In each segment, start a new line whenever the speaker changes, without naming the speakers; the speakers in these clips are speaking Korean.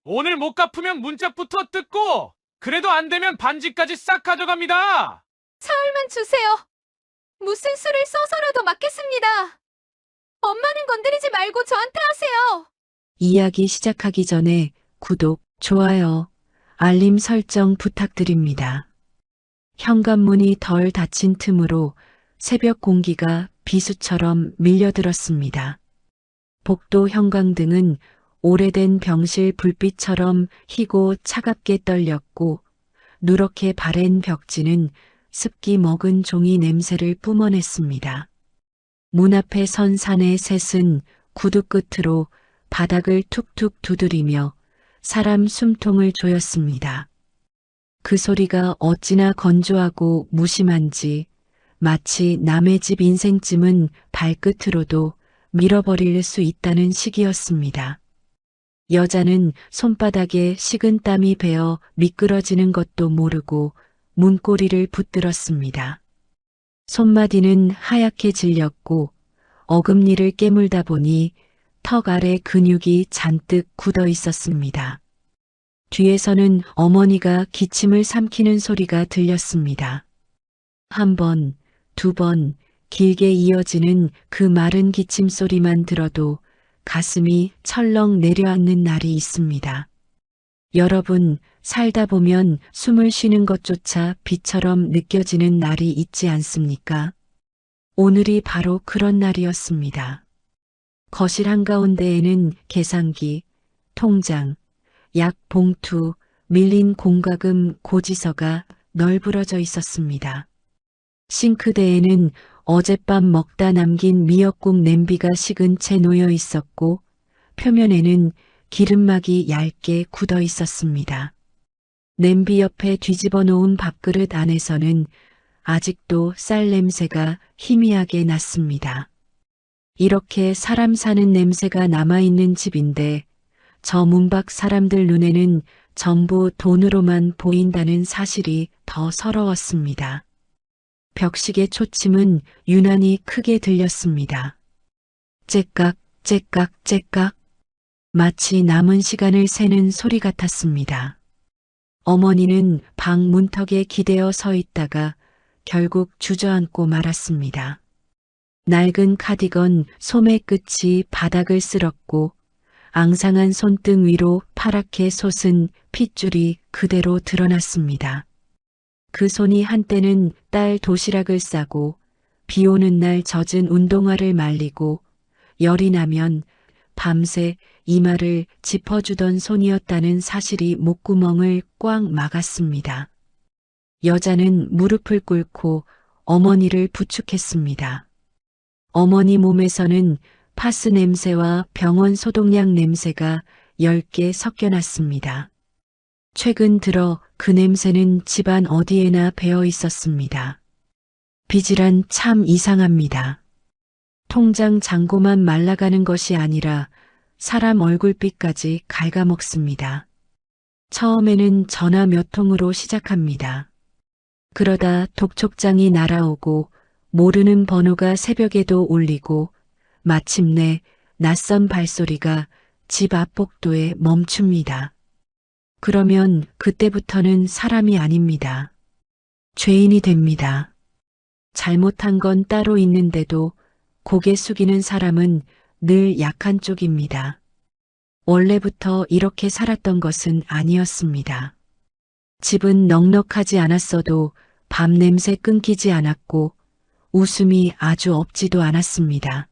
오늘 못 갚으면 문짝부터 뜯고, 그래도 안 되면 반지까지 싹 가져갑니다.
사흘만 주세요. 무슨 수를 써서라도 맡겠습니다. 엄마는 건드리지 말고 저한테 하세요.
이야기 시작하기 전에 구독, 좋아요, 알림 설정 부탁드립니다. 현관문이 덜 닫힌 틈으로 새벽 공기가 비수처럼 밀려들었습니다. 복도 형광등은 오래된 병실 불빛처럼 희고 차갑게 떨렸고 누렇게 바랜 벽지는 습기 먹은 종이 냄새를 뿜어냈습니다. 문 앞에 선 사내 셋은 구두 끝으로 바닥을 툭툭 두드리며 사람 숨통을 조였습니다. 그 소리가 어찌나 건조하고 무심한지 마치 남의 집 인생쯤은 발끝으로도 밀어버릴 수 있다는 식이었습니다. 여자는 손바닥에 식은 땀이 배어 미끄러지는 것도 모르고 문고리를 붙들었습니다. 손마디는 하얗게 질렸고 어금니를 깨물다 보니 턱 아래 근육이 잔뜩 굳어 있었습니다. 뒤에서는 어머니가 기침을 삼키는 소리가 들렸습니다. 한 번, 두 번, 길게 이어지는 그 마른 기침 소리만 들어도 가슴이 철렁 내려앉는 날이 있습니다. 여러분, 살다 보면 숨을 쉬는 것조차 비처럼 느껴지는 날이 있지 않습니까? 오늘이 바로 그런 날이었습니다. 거실 한가운데에는 계산기, 통장, 약 봉투, 밀린 공과금 고지서가 널브러져 있었습니다. 싱크대에는 어젯밤 먹다 남긴 미역국 냄비가 식은 채 놓여 있었고 표면에는 기름막이 얇게 굳어 있었습니다. 냄비 옆에 뒤집어 놓은 밥그릇 안에서는 아직도 쌀 냄새가 희미하게 났습니다. 이렇게 사람 사는 냄새가 남아있는 집인데 저 문 밖 사람들 눈에는 전부 돈으로만 보인다는 사실이 더 서러웠습니다. 벽식의 초침은 유난히 크게 들렸습니다. 째깍, 째깍, 째깍. 마치 남은 시간을 세는 소리 같았습니다. 어머니는 방 문턱에 기대어 서 있다가 결국 주저앉고 말았습니다. 낡은 카디건 소매 끝이 바닥을 쓸었고 앙상한 손등 위로 파랗게 솟은 핏줄이 그대로 드러났습니다. 그 손이 한때는 딸 도시락을 싸고 비 오는 날 젖은 운동화를 말리고 열이 나면 밤새 이마를 짚어주던 손이었다는 사실이 목구멍을 꽉 막았습니다. 여자는 무릎을 꿇고 어머니를 부축했습니다. 어머니 몸에서는 파스 냄새와 병원 소독약 냄새가 10개 섞여났습니다. 최근 들어 그 냄새는 집안 어디에나 배어 있었습니다. 비질한 참 이상합니다. 통장 잔고만 말라가는 것이 아니라 사람 얼굴빛까지 갉아먹습니다. 처음에는 전화 몇 통으로 시작합니다. 그러다 독촉장이 날아오고 모르는 번호가 새벽에도 울리고 마침내 낯선 발소리가 집 앞 복도에 멈춥니다. 그러면 그때부터는 사람이 아닙니다. 죄인이 됩니다. 잘못한 건 따로 있는데도 고개 숙이는 사람은 늘 약한 쪽입니다. 원래부터 이렇게 살았던 것은 아니었습니다. 집은 넉넉하지 않았어도 밤 냄새 끊기지 않았고 웃음이 아주 없지도 않았습니다.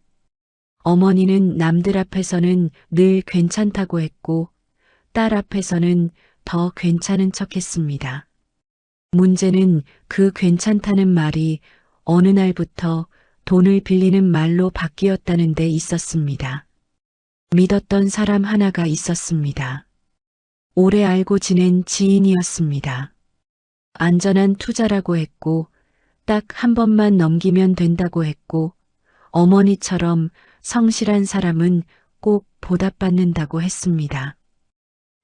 어머니는 남들 앞에서는 늘 괜찮다고 했고 딸 앞에서는 더 괜찮은 척했습니다. 문제는 그 괜찮다는 말이 어느 날부터 돈을 빌리는 말로 바뀌었다는 데 있었습니다. 믿었던 사람 하나가 있었습니다. 오래 알고 지낸 지인이었습니다. 안전한 투자라고 했고 딱 한 번만 넘기면 된다고 했고 어머니처럼 성실한 사람은 꼭 보답받는다고 했습니다.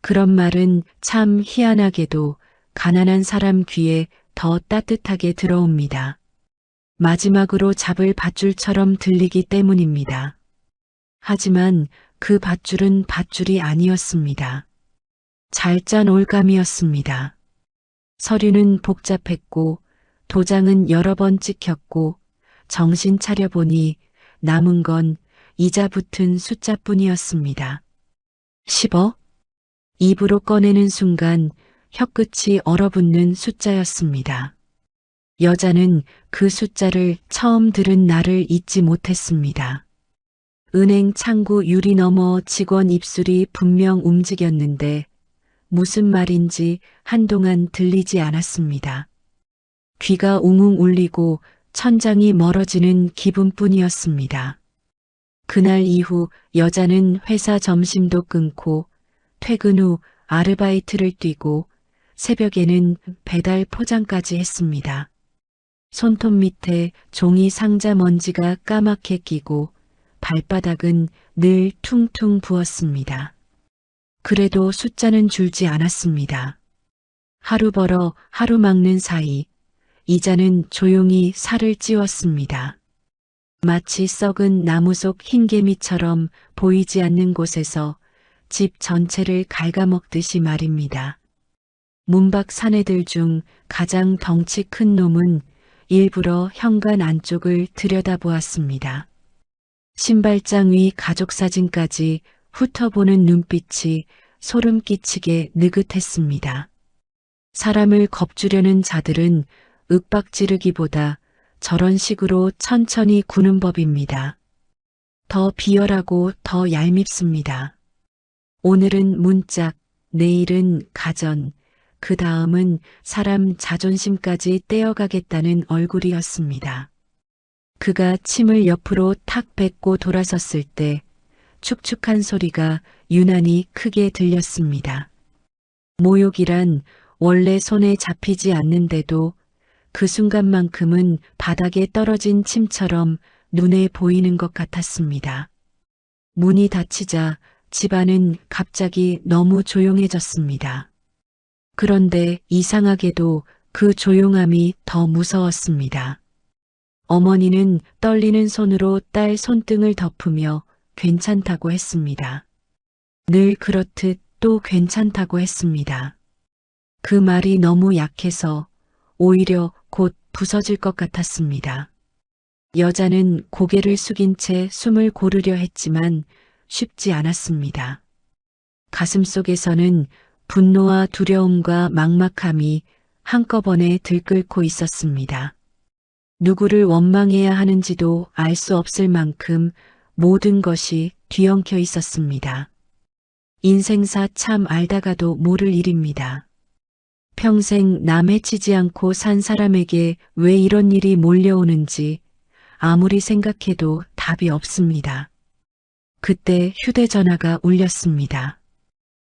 그런 말은 참 희한하게도 가난한 사람 귀에 더 따뜻하게 들어옵니다. 마지막으로 잡을 밧줄처럼 들리기 때문입니다. 하지만 그 밧줄은 밧줄이 아니었습니다. 잘 짠 올감이었습니다. 서류는 복잡했고 도장은 여러 번 찍혔고 정신 차려보니 남은 건 이자 붙은 숫자뿐이었습니다. 10억? 입으로 꺼내는 순간 혀끝이 얼어붙는 숫자였습니다. 여자는 그 숫자를 처음 들은 날을 잊지 못했습니다. 은행 창구 유리 너머 직원 입술이 분명 움직였는데 무슨 말인지 한동안 들리지 않았습니다. 귀가 웅웅 울리고 천장이 멀어지는 기분뿐이었습니다. 그날 이후 여자는 회사 점심도 끊고 퇴근 후 아르바이트를 뛰고 새벽에는 배달 포장까지 했습니다. 손톱 밑에 종이 상자 먼지가 까맣게 끼고 발바닥은 늘 퉁퉁 부었습니다. 그래도 숫자는 줄지 않았습니다. 하루 벌어 하루 막는 사이 이자는 조용히 살을 찌웠습니다. 마치 썩은 나무 속 흰개미처럼 보이지 않는 곳에서 집 전체를 갉아먹듯이 말입니다. 문밖 사내들 중 가장 덩치 큰 놈은 일부러 현관 안쪽을 들여다보았습니다. 신발장 위 가족사진까지 훑어보는 눈빛이 소름 끼치게 느긋했습니다. 사람을 겁주려는 자들은 윽박지르기보다 저런 식으로 천천히 구는 법입니다. 더 비열하고 더 얄밉습니다. 오늘은 문짝, 내일은 가전, 그 다음은 사람 자존심까지 떼어가겠다는 얼굴이었습니다. 그가 침을 옆으로 탁 뱉고 돌아섰을 때 축축한 소리가 유난히 크게 들렸습니다. 모욕이란 원래 손에 잡히지 않는데도 그 순간만큼은 바닥에 떨어진 침처럼 눈에 보이는 것 같았습니다. 문이 닫히자 집안은 갑자기 너무 조용해졌습니다. 그런데 이상하게도 그 조용함이 더 무서웠습니다. 어머니는 떨리는 손으로 딸 손등을 덮으며 괜찮다고 했습니다. 늘 그렇듯 또 괜찮다고 했습니다. 그 말이 너무 약해서 오히려 곧 부서질 것 같았습니다. 여자는 고개를 숙인 채 숨을 고르려 했지만 쉽지 않았습니다. 가슴속에서는 분노와 두려움과 막막함이 한꺼번에 들끓고 있었습니다. 누구를 원망해야 하는지도 알 수 없을 만큼 모든 것이 뒤엉켜 있었습니다. 인생사 참 알다가도 모를 일입니다. 평생 남 해치지 않고 산 사람에게 왜 이런 일이 몰려오는지 아무리 생각해도 답이 없습니다. 그때 휴대전화가 울렸습니다.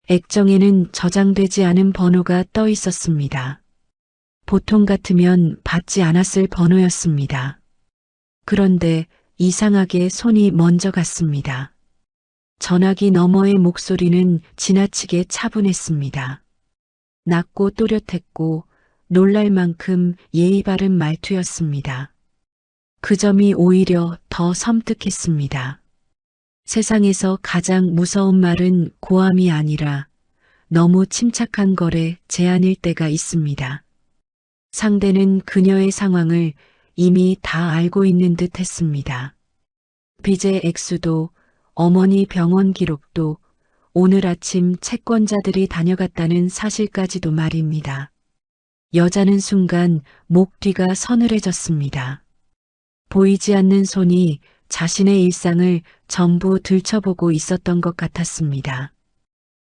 액정에는 저장되지 않은 번호가 떠 있었습니다. 보통 같으면 받지 않았을 번호였습니다. 그런데 이상하게 손이 먼저 갔습니다. 전화기 너머의 목소리는 지나치게 차분했습니다. 낮고 또렷했고 놀랄 만큼 예의 바른 말투였습니다. 그 점이 오히려 더 섬뜩했습니다. 세상에서 가장 무서운 말은 고함이 아니라 너무 침착한 거래 제안일 때가 있습니다. 상대는 그녀의 상황을 이미 다 알고 있는 듯 했습니다. 빚의 액수도 어머니 병원 기록도 오늘 아침 채권자들이 다녀갔다는 사실까지도 말입니다. 여자는 순간 목 뒤가 서늘해졌습니다. 보이지 않는 손이 자신의 일상을 전부 들춰보고 있었던 것 같았습니다.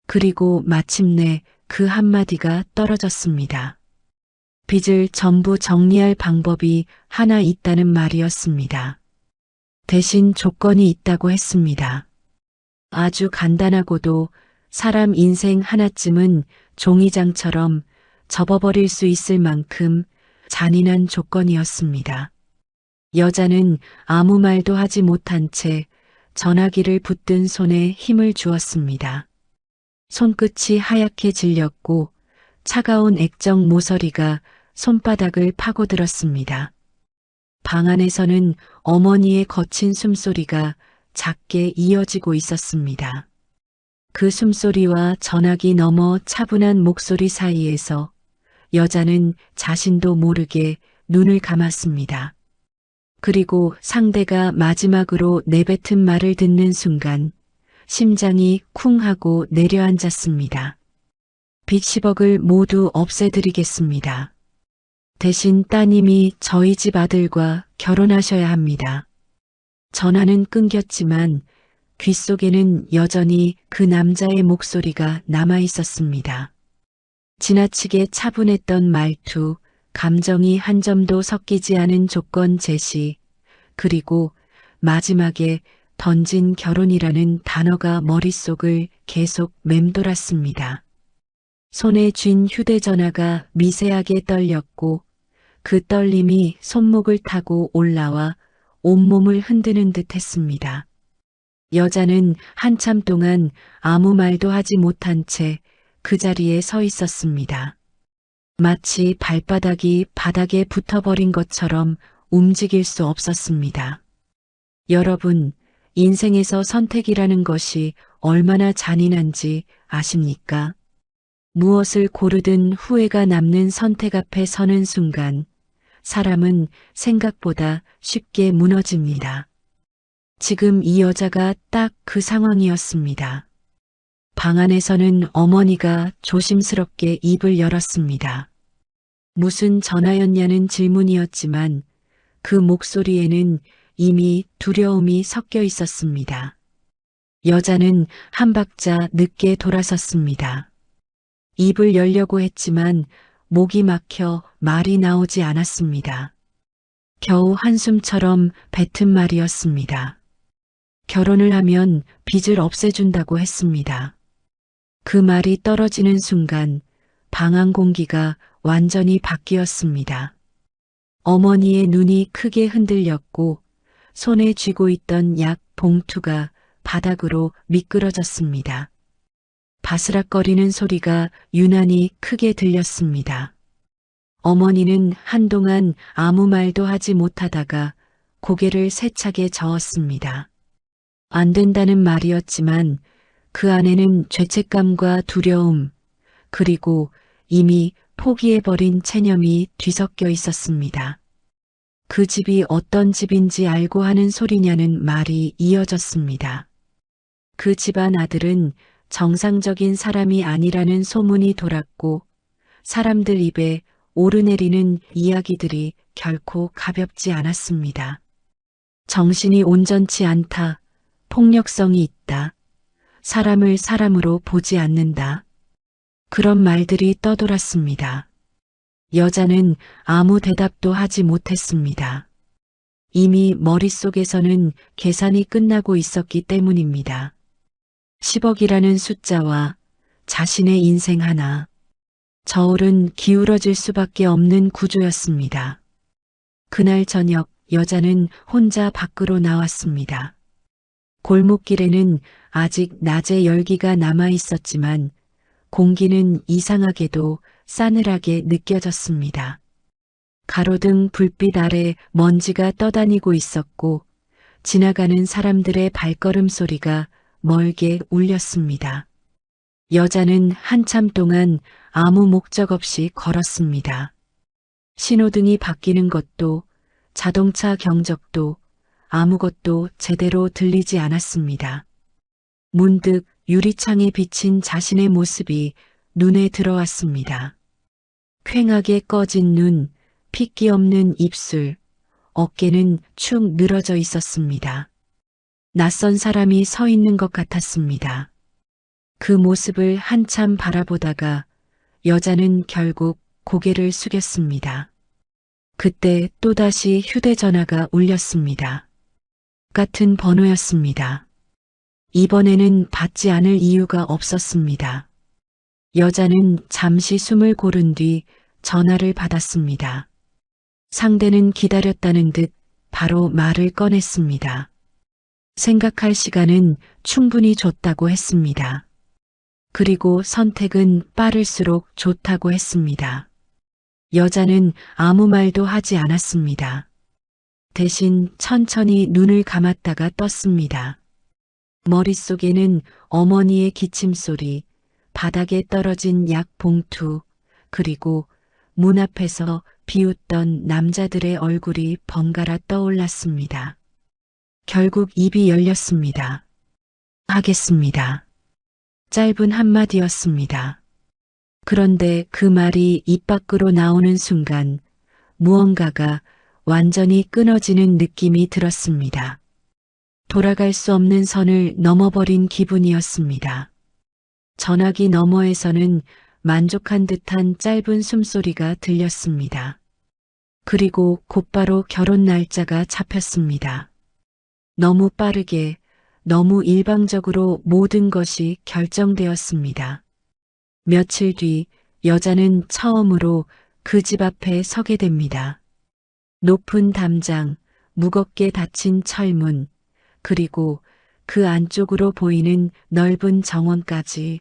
그리고 마침내 그 한마디가 떨어졌습니다. 빚을 전부 정리할 방법이 하나 있다는 말이었습니다. 대신 조건이 있다고 했습니다. 아주 간단하고도 사람 인생 하나쯤은 종이장처럼 접어버릴 수 있을 만큼 잔인한 조건이었습니다. 여자는 아무 말도 하지 못한 채 전화기를 붙든 손에 힘을 주었습니다. 손끝이 하얗게 질렸고 차가운 액정 모서리가 손바닥을 파고들었습니다. 방 안에서는 어머니의 거친 숨소리가 작게 이어지고 있었습니다. 그 숨소리와 전화기 너머 차분한 목소리 사이에서 여자는 자신도 모르게 눈을 감았습니다. 그리고 상대가 마지막으로 내뱉은 말을 듣는 순간 심장이 쿵 하고 내려앉았습니다. 빚 10억을 모두 없애드리겠습니다. 대신 따님이 저희 집 아들과 결혼하셔야 합니다. 전화는 끊겼지만 귓속에는 여전히 그 남자의 목소리가 남아 있었습니다. 지나치게 차분했던 말투, 감정이 한 점도 섞이지 않은 조건 제시, 그리고 마지막에 던진 결혼이라는 단어가 머릿속을 계속 맴돌았습니다. 손에 쥔 휴대전화가 미세하게 떨렸고 그 떨림이 손목을 타고 올라와 온몸을 흔드는 듯 했습니다. 여자는 한참 동안 아무 말도 하지 못한 채 그 자리에 서 있었습니다. 마치 발바닥이 바닥에 붙어버린 것처럼 움직일 수 없었습니다. 여러분, 인생에서 선택이라는 것이 얼마나 잔인한지 아십니까? 무엇을 고르든 후회가 남는 선택 앞에 서는 순간 사람은 생각보다 쉽게 무너집니다. 지금 이 여자가 딱 그 상황이었습니다. 방 안에서는 어머니가 조심스럽게 입을 열었습니다. 무슨 전화였냐는 질문이었지만 그 목소리에는 이미 두려움이 섞여 있었습니다. 여자는 한 박자 늦게 돌아섰습니다. 입을 열려고 했지만 목이 막혀 말이 나오지 않았습니다. 겨우 한숨처럼 뱉은 말이었습니다. 결혼을 하면 빚을 없애준다고 했습니다. 그 말이 떨어지는 순간 방 안 공기가 완전히 바뀌었습니다. 어머니의 눈이 크게 흔들렸고 손에 쥐고 있던 약 봉투가 바닥으로 미끄러졌습니다. 바스락거리는 소리가 유난히 크게 들렸습니다. 어머니는 한동안 아무 말도 하지 못하다가 고개를 세차게 저었습니다. 안 된다는 말이었지만 그 안에는 죄책감과 두려움, 그리고 이미 포기해버린 체념이 뒤섞여 있었습니다. 그 집이 어떤 집인지 알고 하는 소리냐는 말이 이어졌습니다. 그 집안 아들은 정상적인 사람이 아니라는 소문이 돌았고 사람들 입에 오르내리는 이야기들이 결코 가볍지 않았습니다. 정신이 온전치 않다. 폭력성이 있다. 사람을 사람으로 보지 않는다. 그런 말들이 떠돌았습니다. 여자는 아무 대답도 하지 못했습니다. 이미 머릿속에서는 계산이 끝나고 있었기 때문입니다. 10억이라는 숫자와 자신의 인생 하나. 저울은 기울어질 수밖에 없는 구조였습니다. 그날 저녁 여자는 혼자 밖으로 나왔습니다. 골목길에는 아직 낮의 열기가 남아 있었지만 공기는 이상하게도 싸늘하게 느껴졌습니다. 가로등 불빛 아래 먼지가 떠다니고 있었고 지나가는 사람들의 발걸음 소리가 멀게 울렸습니다. 여자는 한참 동안 아무 목적 없이 걸었습니다. 신호등이 바뀌는 것도 자동차 경적도 아무것도 제대로 들리지 않았습니다. 문득 유리창에 비친 자신의 모습이 눈에 들어왔습니다. 퀭하게 꺼진 눈, 핏기 없는 입술, 어깨는 축 늘어져 있었습니다. 낯선 사람이 서 있는 것 같았습니다. 그 모습을 한참 바라보다가 여자는 결국 고개를 숙였습니다. 그때 또다시 휴대전화가 울렸습니다. 같은 번호였습니다. 이번에는 받지 않을 이유가 없었습니다. 여자는 잠시 숨을 고른 뒤 전화를 받았습니다. 상대는 기다렸다는 듯 바로 말을 꺼냈습니다. 생각할 시간은 충분히 줬다고 했습니다. 그리고 선택은 빠를수록 좋다고 했습니다. 여자는 아무 말도 하지 않았습니다. 대신 천천히 눈을 감았다가 떴습니다. 머릿속에는 어머니의 기침소리, 바닥에 떨어진 약 봉투, 그리고 문 앞에서 비웃던 남자들의 얼굴이 번갈아 떠올랐습니다. 결국 입이 열렸습니다. 하겠습니다. 짧은 한마디였습니다. 그런데 그 말이 입 밖으로 나오는 순간 무언가가 완전히 끊어지는 느낌이 들었습니다. 돌아갈 수 없는 선을 넘어버린 기분이었습니다. 전화기 너머에서는 만족한 듯한 짧은 숨소리가 들렸습니다. 그리고 곧바로 결혼 날짜가 잡혔습니다. 너무 빠르게, 너무 일방적으로 모든 것이 결정되었습니다. 며칠 뒤 여자는 처음으로 그 집 앞에 서게 됩니다. 높은 담장, 무겁게 닫힌 철문, 그리고 그 안쪽으로 보이는 넓은 정원까지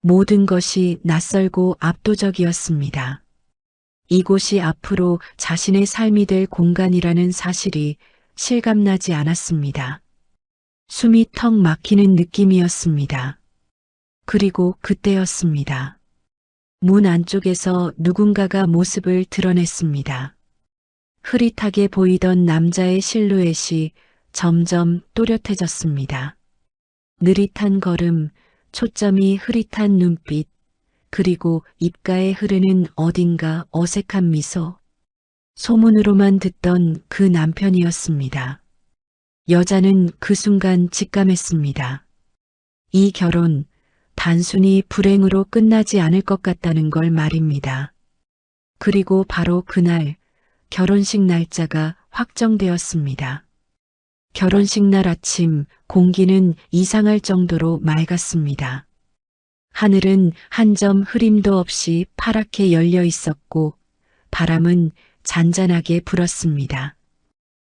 모든 것이 낯설고 압도적이었습니다. 이곳이 앞으로 자신의 삶이 될 공간이라는 사실이 실감나지 않았습니다. 숨이 턱 막히는 느낌이었습니다. 그리고 그때였습니다. 문 안쪽에서 누군가가 모습을 드러냈습니다. 흐릿하게 보이던 남자의 실루엣이 점점 또렷해졌습니다. 느릿한 걸음, 초점이 흐릿한 눈빛, 그리고 입가에 흐르는 어딘가 어색한 미소. 소문으로만 듣던 그 남편이었습니다. 여자는 그 순간 직감했습니다. 이 결혼, 단순히 불행으로 끝나지 않을 것 같다는 걸 말입니다. 그리고 바로 그날 결혼식 날짜가 확정되었습니다. 결혼식 날 아침 공기는 이상할 정도로 맑았습니다. 하늘은 한 점 흐림도 없이 파랗게 열려 있었고 바람은 잔잔하게 불었습니다.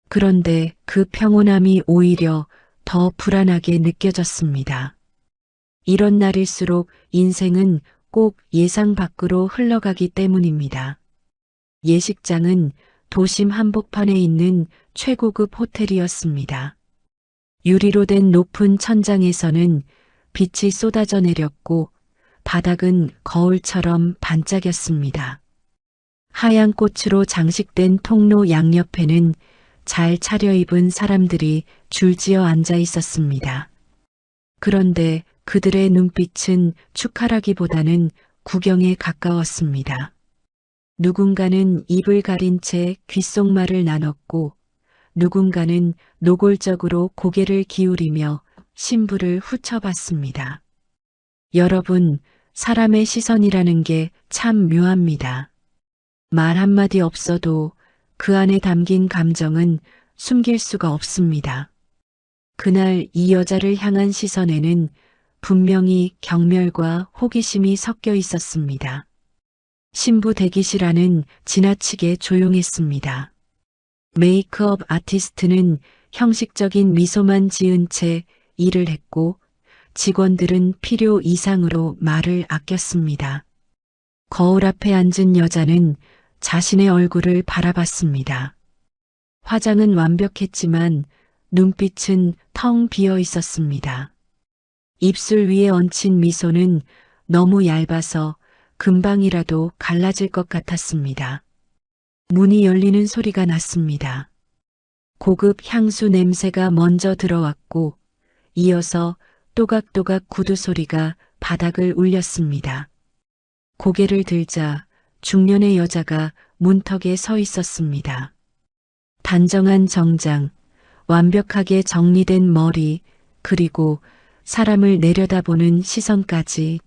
그런데 그 평온함이 오히려 더 불안하게 느껴졌습니다. 이런 날일수록 인생은 꼭 예상 밖으로 흘러가기 때문입니다. 예식장은 도심 한복판에 있는 최고급 호텔이었습니다. 유리로 된 높은 천장에서는 빛이 쏟아져 내렸고 바닥은 거울처럼 반짝였습니다. 하얀 꽃으로 장식된 통로 양옆에는 잘 차려입은 사람들이 줄지어 앉아 있었습니다. 그런데 그들의 눈빛은 축하라기보다는 구경에 가까웠습니다. 누군가는 입을 가린 채 귓속말을 나눴고 누군가는 노골적으로 고개를 기울이며 신부를 훑어봤습니다. 여러분, 사람의 시선이라는 게 참 묘합니다. 말 한마디 없어도 그 안에 담긴 감정은 숨길 수가 없습니다. 그날 이 여자를 향한 시선에는 분명히 경멸과 호기심이 섞여 있었습니다. 신부 대기실 안은 지나치게 조용했습니다. 메이크업 아티스트는 형식적인 미소만 지은 채 일을 했고 직원들은 필요 이상으로 말을 아꼈습니다. 거울 앞에 앉은 여자는 자신의 얼굴을 바라봤습니다. 화장은 완벽했지만 눈빛은 텅 비어 있었습니다. 입술 위에 얹힌 미소는 너무 얇아서 금방이라도 갈라질 것 같았습니다. 문이 열리는 소리가 났습니다. 고급 향수 냄새가 먼저 들어왔고 이어서 또각또각 구두 소리가 바닥을 울렸습니다. 고개를 들자 중년의 여자가 문턱에 서 있었습니다. 단정한 정장, 완벽하게 정리된 머리, 그리고 사람을 내려다보는 시선까지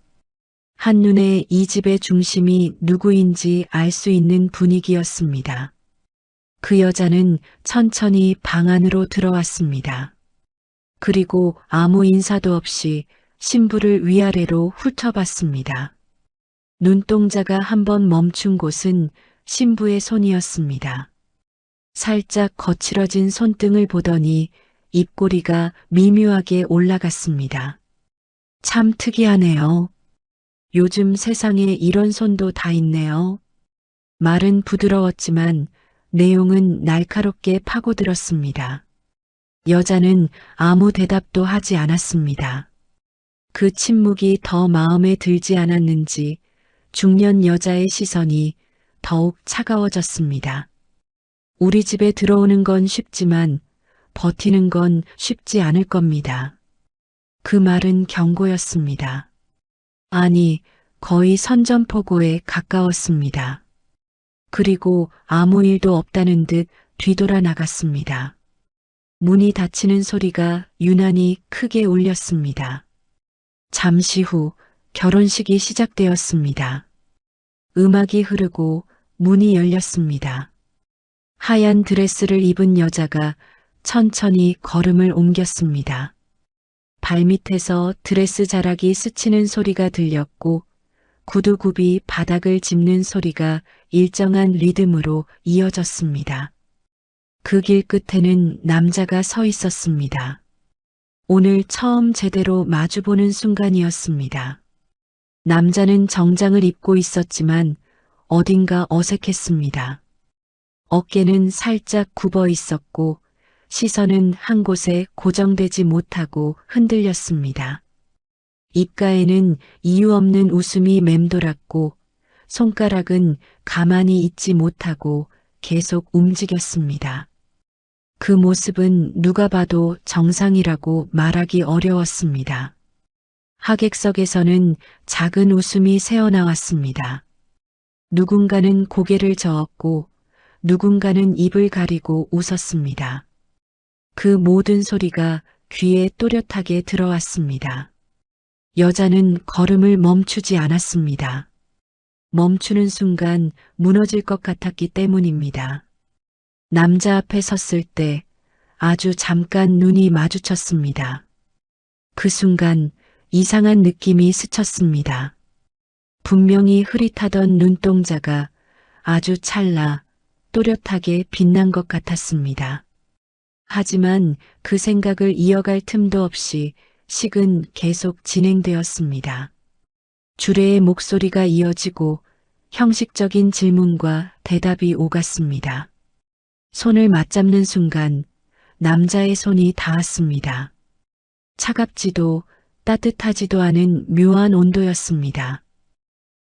한눈에 이 집의 중심이 누구인지 알 수 있는 분위기였습니다. 그 여자는 천천히 방 안으로 들어왔습니다. 그리고 아무 인사도 없이 신부를 위아래로 훑어봤습니다. 눈동자가 한번 멈춘 곳은 신부의 손이었습니다. 살짝 거칠어진 손등을 보더니 입꼬리가 미묘하게 올라갔습니다. 참 특이하네요. 요즘 세상에 이런 손도 다 있네요. 말은 부드러웠지만 내용은 날카롭게 파고들었습니다. 여자는 아무 대답도 하지 않았습니다. 그 침묵이 더 마음에 들지 않았는지 중년 여자의 시선이 더욱 차가워졌습니다. 우리 집에 들어오는 건 쉽지만 버티는 건 쉽지 않을 겁니다. 그 말은 경고였습니다. 아니, 거의 선전포고에 가까웠습니다. 그리고 아무 일도 없다는 듯 뒤돌아 나갔습니다. 문이 닫히는 소리가 유난히 크게 울렸습니다. 잠시 후 결혼식이 시작되었습니다. 음악이 흐르고 문이 열렸습니다. 하얀 드레스를 입은 여자가 천천히 걸음을 옮겼습니다. 발밑에서 드레스 자락이 스치는 소리가 들렸고 구두굽이 바닥을 짚는 소리가 일정한 리듬으로 이어졌습니다. 그 길 끝에는 남자가 서 있었습니다. 오늘 처음 제대로 마주보는 순간이었습니다. 남자는 정장을 입고 있었지만 어딘가 어색했습니다. 어깨는 살짝 굽어 있었고 시선은 한 곳에 고정되지 못하고 흔들렸습니다. 입가에는 이유 없는 웃음이 맴돌았고 손가락은 가만히 있지 못하고 계속 움직였습니다. 그 모습은 누가 봐도 정상이라고 말하기 어려웠습니다. 하객석에서는 작은 웃음이 새어나왔습니다. 누군가는 고개를 저었고 누군가는 입을 가리고 웃었습니다. 그 모든 소리가 귀에 또렷하게 들어왔습니다. 여자는 걸음을 멈추지 않았습니다. 멈추는 순간 무너질 것 같았기 때문입니다. 남자 앞에 섰을 때 아주 잠깐 눈이 마주쳤습니다. 그 순간 이상한 느낌이 스쳤습니다. 분명히 흐릿하던 눈동자가 아주 찰나 또렷하게 빛난 것 같았습니다. 하지만 그 생각을 이어갈 틈도 없이 식은 계속 진행되었습니다. 주례의 목소리가 이어지고 형식적인 질문과 대답이 오갔습니다. 손을 맞잡는 순간 남자의 손이 닿았습니다. 차갑지도 따뜻하지도 않은 묘한 온도였습니다.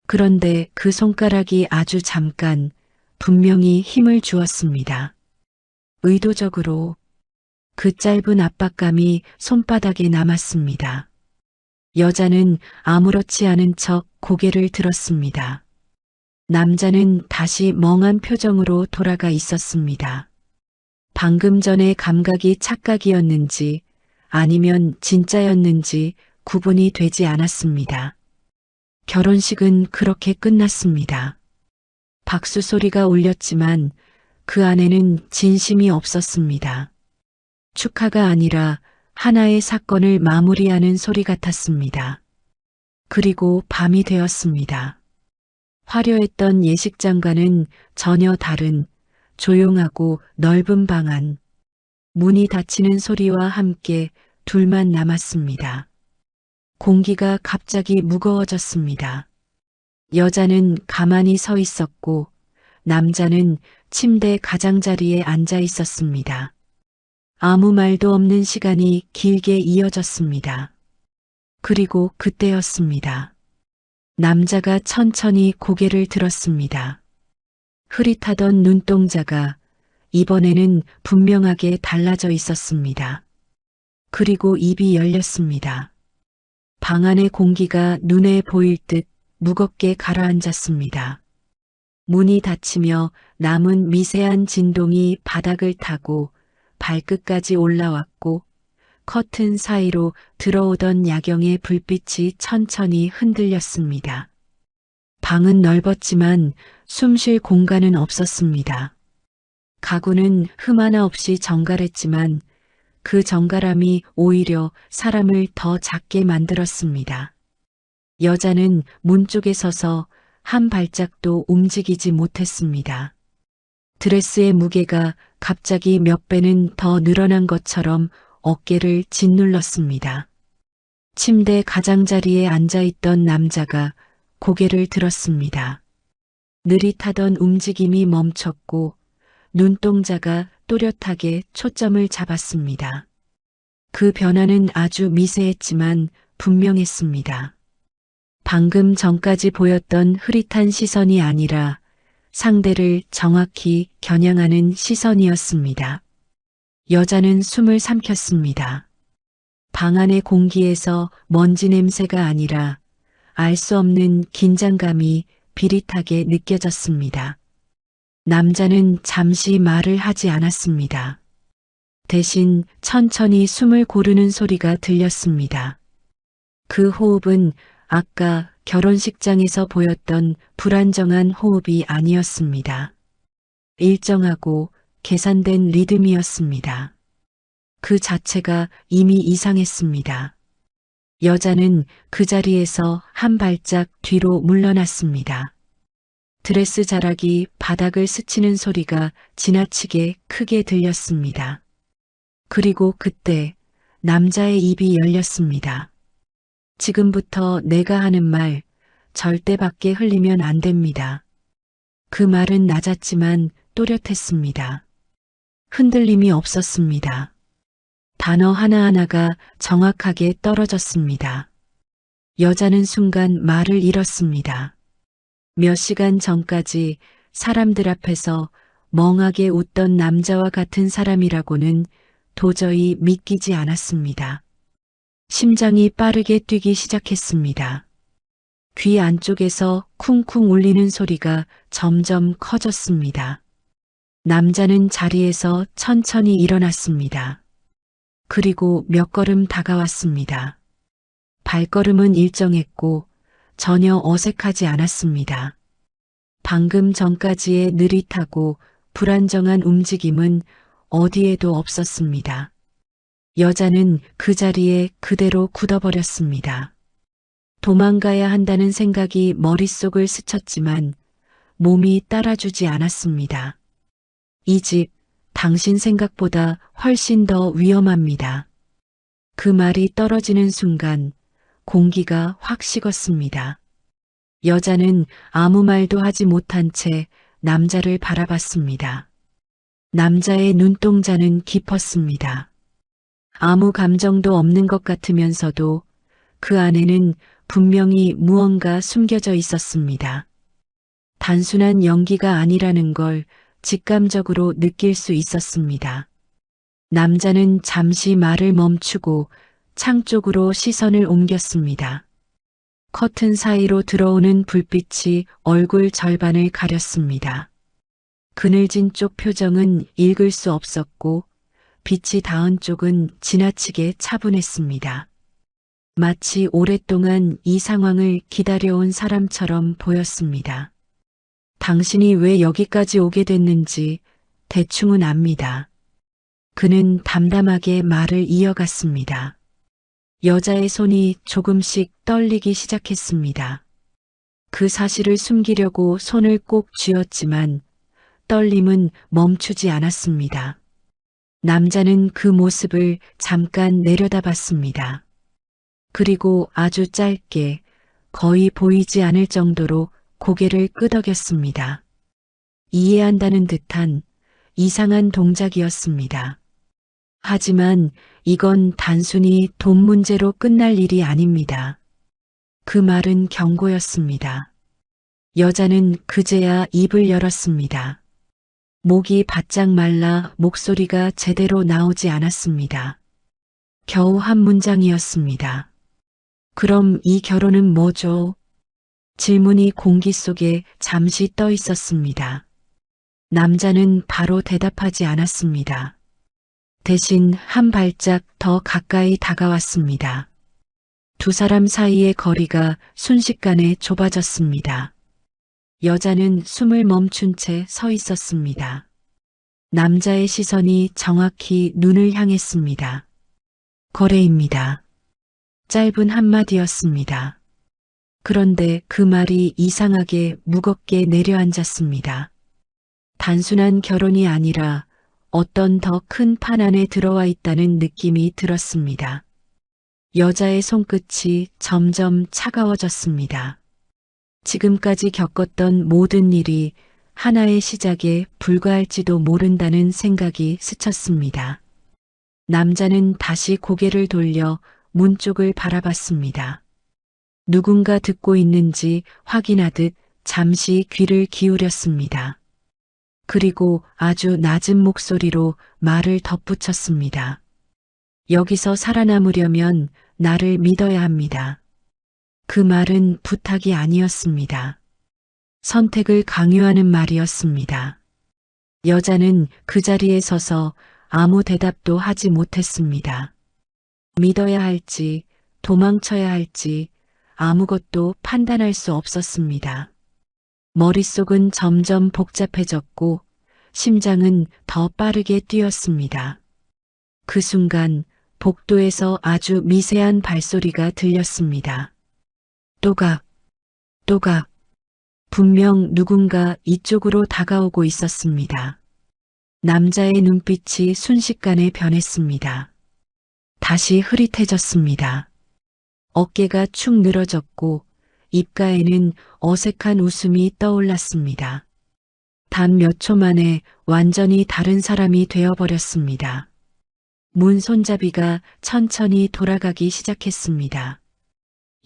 그런데 그 손가락이 아주 잠깐 분명히 힘을 주었습니다. 의도적으로 그 짧은 압박감이 손바닥에 남았습니다. 여자는 아무렇지 않은 척 고개를 들었습니다. 남자는 다시 멍한 표정으로 돌아가 있었습니다. 방금 전의 감각이 착각이었는지 아니면 진짜였는지 구분이 되지 않았습니다. 결혼식은 그렇게 끝났습니다. 박수 소리가 울렸지만 그 안에는 진심이 없었습니다. 축하가 아니라 하나의 사건을 마무리하는 소리 같았습니다. 그리고 밤이 되었습니다. 화려했던 예식장과는 전혀 다른 조용하고 넓은 방 안. 문이 닫히는 소리와 함께 둘만 남았습니다. 공기가 갑자기 무거워졌습니다. 여자는 가만히 서 있었고 남자는 침대 가장자리에 앉아 있었습니다. 아무 말도 없는 시간이 길게 이어졌습니다. 그리고 그때였습니다. 남자가 천천히 고개를 들었습니다. 흐릿하던 눈동자가 이번에는 분명하게 달라져 있었습니다. 그리고 입이 열렸습니다. 방 안의 공기가 눈에 보일 듯 무겁게 가라앉았습니다. 문이 닫히며 남은 미세한 진동이 바닥을 타고 발끝까지 올라왔고 커튼 사이로 들어오던 야경의 불빛이 천천히 흔들렸습니다. 방은 넓었지만 숨 쉴 공간은 없었습니다. 가구는 흠 하나 없이 정갈했지만 그 정갈함이 오히려 사람을 더 작게 만들었습니다. 여자는 문 쪽에 서서 한 발짝도 움직이지 못했습니다. 드레스의 무게가 갑자기 몇 배는 더 늘어난 것처럼 어깨를 짓눌렀습니다. 침대 가장자리에 앉아있던 남자가 고개를 들었습니다. 느릿하던 움직임이 멈췄고 눈동자가 또렷하게 초점을 잡았습니다. 그 변화는 아주 미세했지만 분명했습니다. 방금 전까지 보였던 흐릿한 시선이 아니라 상대를 정확히 겨냥하는 시선이었습니다. 여자는 숨을 삼켰습니다. 방 안의 공기에서 먼지 냄새가 아니라 알 수 없는 긴장감이 비릿하게 느껴졌습니다. 남자는 잠시 말을 하지 않았습니다. 대신 천천히 숨을 고르는 소리가 들렸습니다. 그 호흡은 아까 결혼식장에서 보였던 불안정한 호흡이 아니었습니다. 일정하고 계산된 리듬이었습니다. 그 자체가 이미 이상했습니다. 여자는 그 자리에서 한 발짝 뒤로 물러났습니다. 드레스 자락이 바닥을 스치는 소리가 지나치게 크게 들렸습니다. 그리고 그때 남자의 입이 열렸습니다. 지금부터 내가 하는 말 절대 밖에 흘리면 안 됩니다. 그 말은 낮았지만 또렷했습니다. 흔들림이 없었습니다. 단어 하나하나가 정확하게 떨어졌습니다. 여자는 순간 말을 잃었습니다. 몇 시간 전까지 사람들 앞에서 멍하게 웃던 남자와 같은 사람이라고는 도저히 믿기지 않았습니다. 심장이 빠르게 뛰기 시작했습니다. 귀 안쪽에서 쿵쿵 울리는 소리가 점점 커졌습니다. 남자는 자리에서 천천히 일어났습니다. 그리고 몇 걸음 다가왔습니다. 발걸음은 일정했고 전혀 어색하지 않았습니다. 방금 전까지의 느릿하고 불안정한 움직임은 어디에도 없었습니다. 여자는 그 자리에 그대로 굳어버렸습니다. 도망가야 한다는 생각이 머릿속을 스쳤지만 몸이 따라주지 않았습니다. 이 집, 당신 생각보다 훨씬 더 위험합니다. 그 말이 떨어지는 순간 공기가 확 식었습니다. 여자는 아무 말도 하지 못한 채 남자를 바라봤습니다. 남자의 눈동자는 깊었습니다. 아무 감정도 없는 것 같으면서도 그 안에는 분명히 무언가 숨겨져 있었습니다. 단순한 연기가 아니라는 걸 직감적으로 느낄 수 있었습니다. 남자는 잠시 말을 멈추고 창 쪽으로 시선을 옮겼습니다. 커튼 사이로 들어오는 불빛이 얼굴 절반을 가렸습니다. 그늘진 쪽 표정은 읽을 수 없었고 빛이 닿은 쪽은 지나치게 차분했습니다. 마치 오랫동안 이 상황을 기다려온 사람처럼 보였습니다. 당신이 왜 여기까지 오게 됐는지 대충은 압니다. 그는 담담하게 말을 이어갔습니다. 여자의 손이 조금씩 떨리기 시작했습니다. 그 사실을 숨기려고 손을 꼭 쥐었지만 떨림은 멈추지 않았습니다. 남자는 그 모습을 잠깐 내려다봤습니다. 그리고 아주 짧게 거의 보이지 않을 정도로 고개를 끄덕였습니다. 이해한다는 듯한 이상한 동작이었습니다. 하지만 이건 단순히 돈 문제로 끝날 일이 아닙니다. 그 말은 경고였습니다. 여자는 그제야 입을 열었습니다. 목이 바짝 말라 목소리가 제대로 나오지 않았습니다. 겨우 한 문장이었습니다. 그럼 이 결혼은 뭐죠? 질문이 공기 속에 잠시 떠 있었습니다. 남자는 바로 대답하지 않았습니다. 대신 한 발짝 더 가까이 다가왔습니다. 두 사람 사이의 거리가 순식간에 좁아졌습니다. 여자는 숨을 멈춘 채 서 있었습니다. 남자의 시선이 정확히 눈을 향했습니다. 거래입니다. 짧은 한마디였습니다. 그런데 그 말이 이상하게 무겁게 내려앉았습니다. 단순한 결혼이 아니라 어떤 더 큰 판 안에 들어와 있다는 느낌이 들었습니다. 여자의 손끝이 점점 차가워졌습니다. 지금까지 겪었던 모든 일이 하나의 시작에 불과할지도 모른다는 생각이 스쳤습니다. 남자는 다시 고개를 돌려 문 쪽을 바라봤습니다. 누군가 듣고 있는지 확인하듯 잠시 귀를 기울였습니다. 그리고 아주 낮은 목소리로 말을 덧붙였습니다. 여기서 살아남으려면 나를 믿어야 합니다. 그 말은 부탁이 아니었습니다. 선택을 강요하는 말이었습니다. 여자는 그 자리에 서서 아무 대답도 하지 못했습니다. 믿어야 할지 도망쳐야 할지 아무것도 판단할 수 없었습니다. 머릿속은 점점 복잡해졌고 심장은 더 빠르게 뛰었습니다. 그 순간 복도에서 아주 미세한 발소리가 들렸습니다. 또각, 또각. 분명 누군가 이쪽으로 다가오고 있었습니다. 남자의 눈빛이 순식간에 변했습니다. 다시 흐릿해졌습니다. 어깨가 축 늘어졌고 입가에는 어색한 웃음이 떠올랐습니다. 단 몇 초 만에 완전히 다른 사람이 되어버렸습니다. 문 손잡이가 천천히 돌아가기 시작했습니다.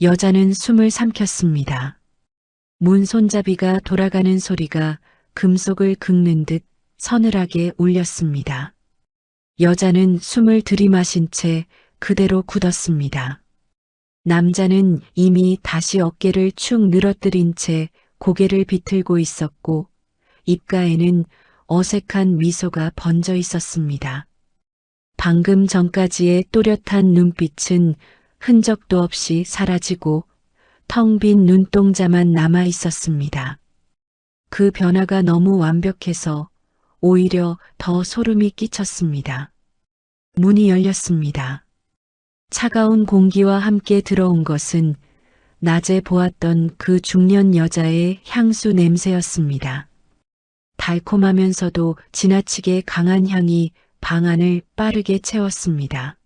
여자는 숨을 삼켰습니다. 문 손잡이가 돌아가는 소리가 금속을 긁는 듯 서늘하게 울렸습니다. 여자는 숨을 들이마신 채 그대로 굳었습니다. 남자는 이미 다시 어깨를 축 늘어뜨린 채 고개를 비틀고 있었고 입가에는 어색한 미소가 번져 있었습니다. 방금 전까지의 또렷한 눈빛은 흔적도 없이 사라지고 텅 빈 눈동자만 남아 있었습니다. 그 변화가 너무 완벽해서 오히려 더 소름이 끼쳤습니다. 문이 열렸습니다. 차가운 공기와 함께 들어온 것은 낮에 보았던 그 중년 여자의 향수 냄새였습니다. 달콤하면서도 지나치게 강한 향이 방 안을 빠르게 채웠습니다.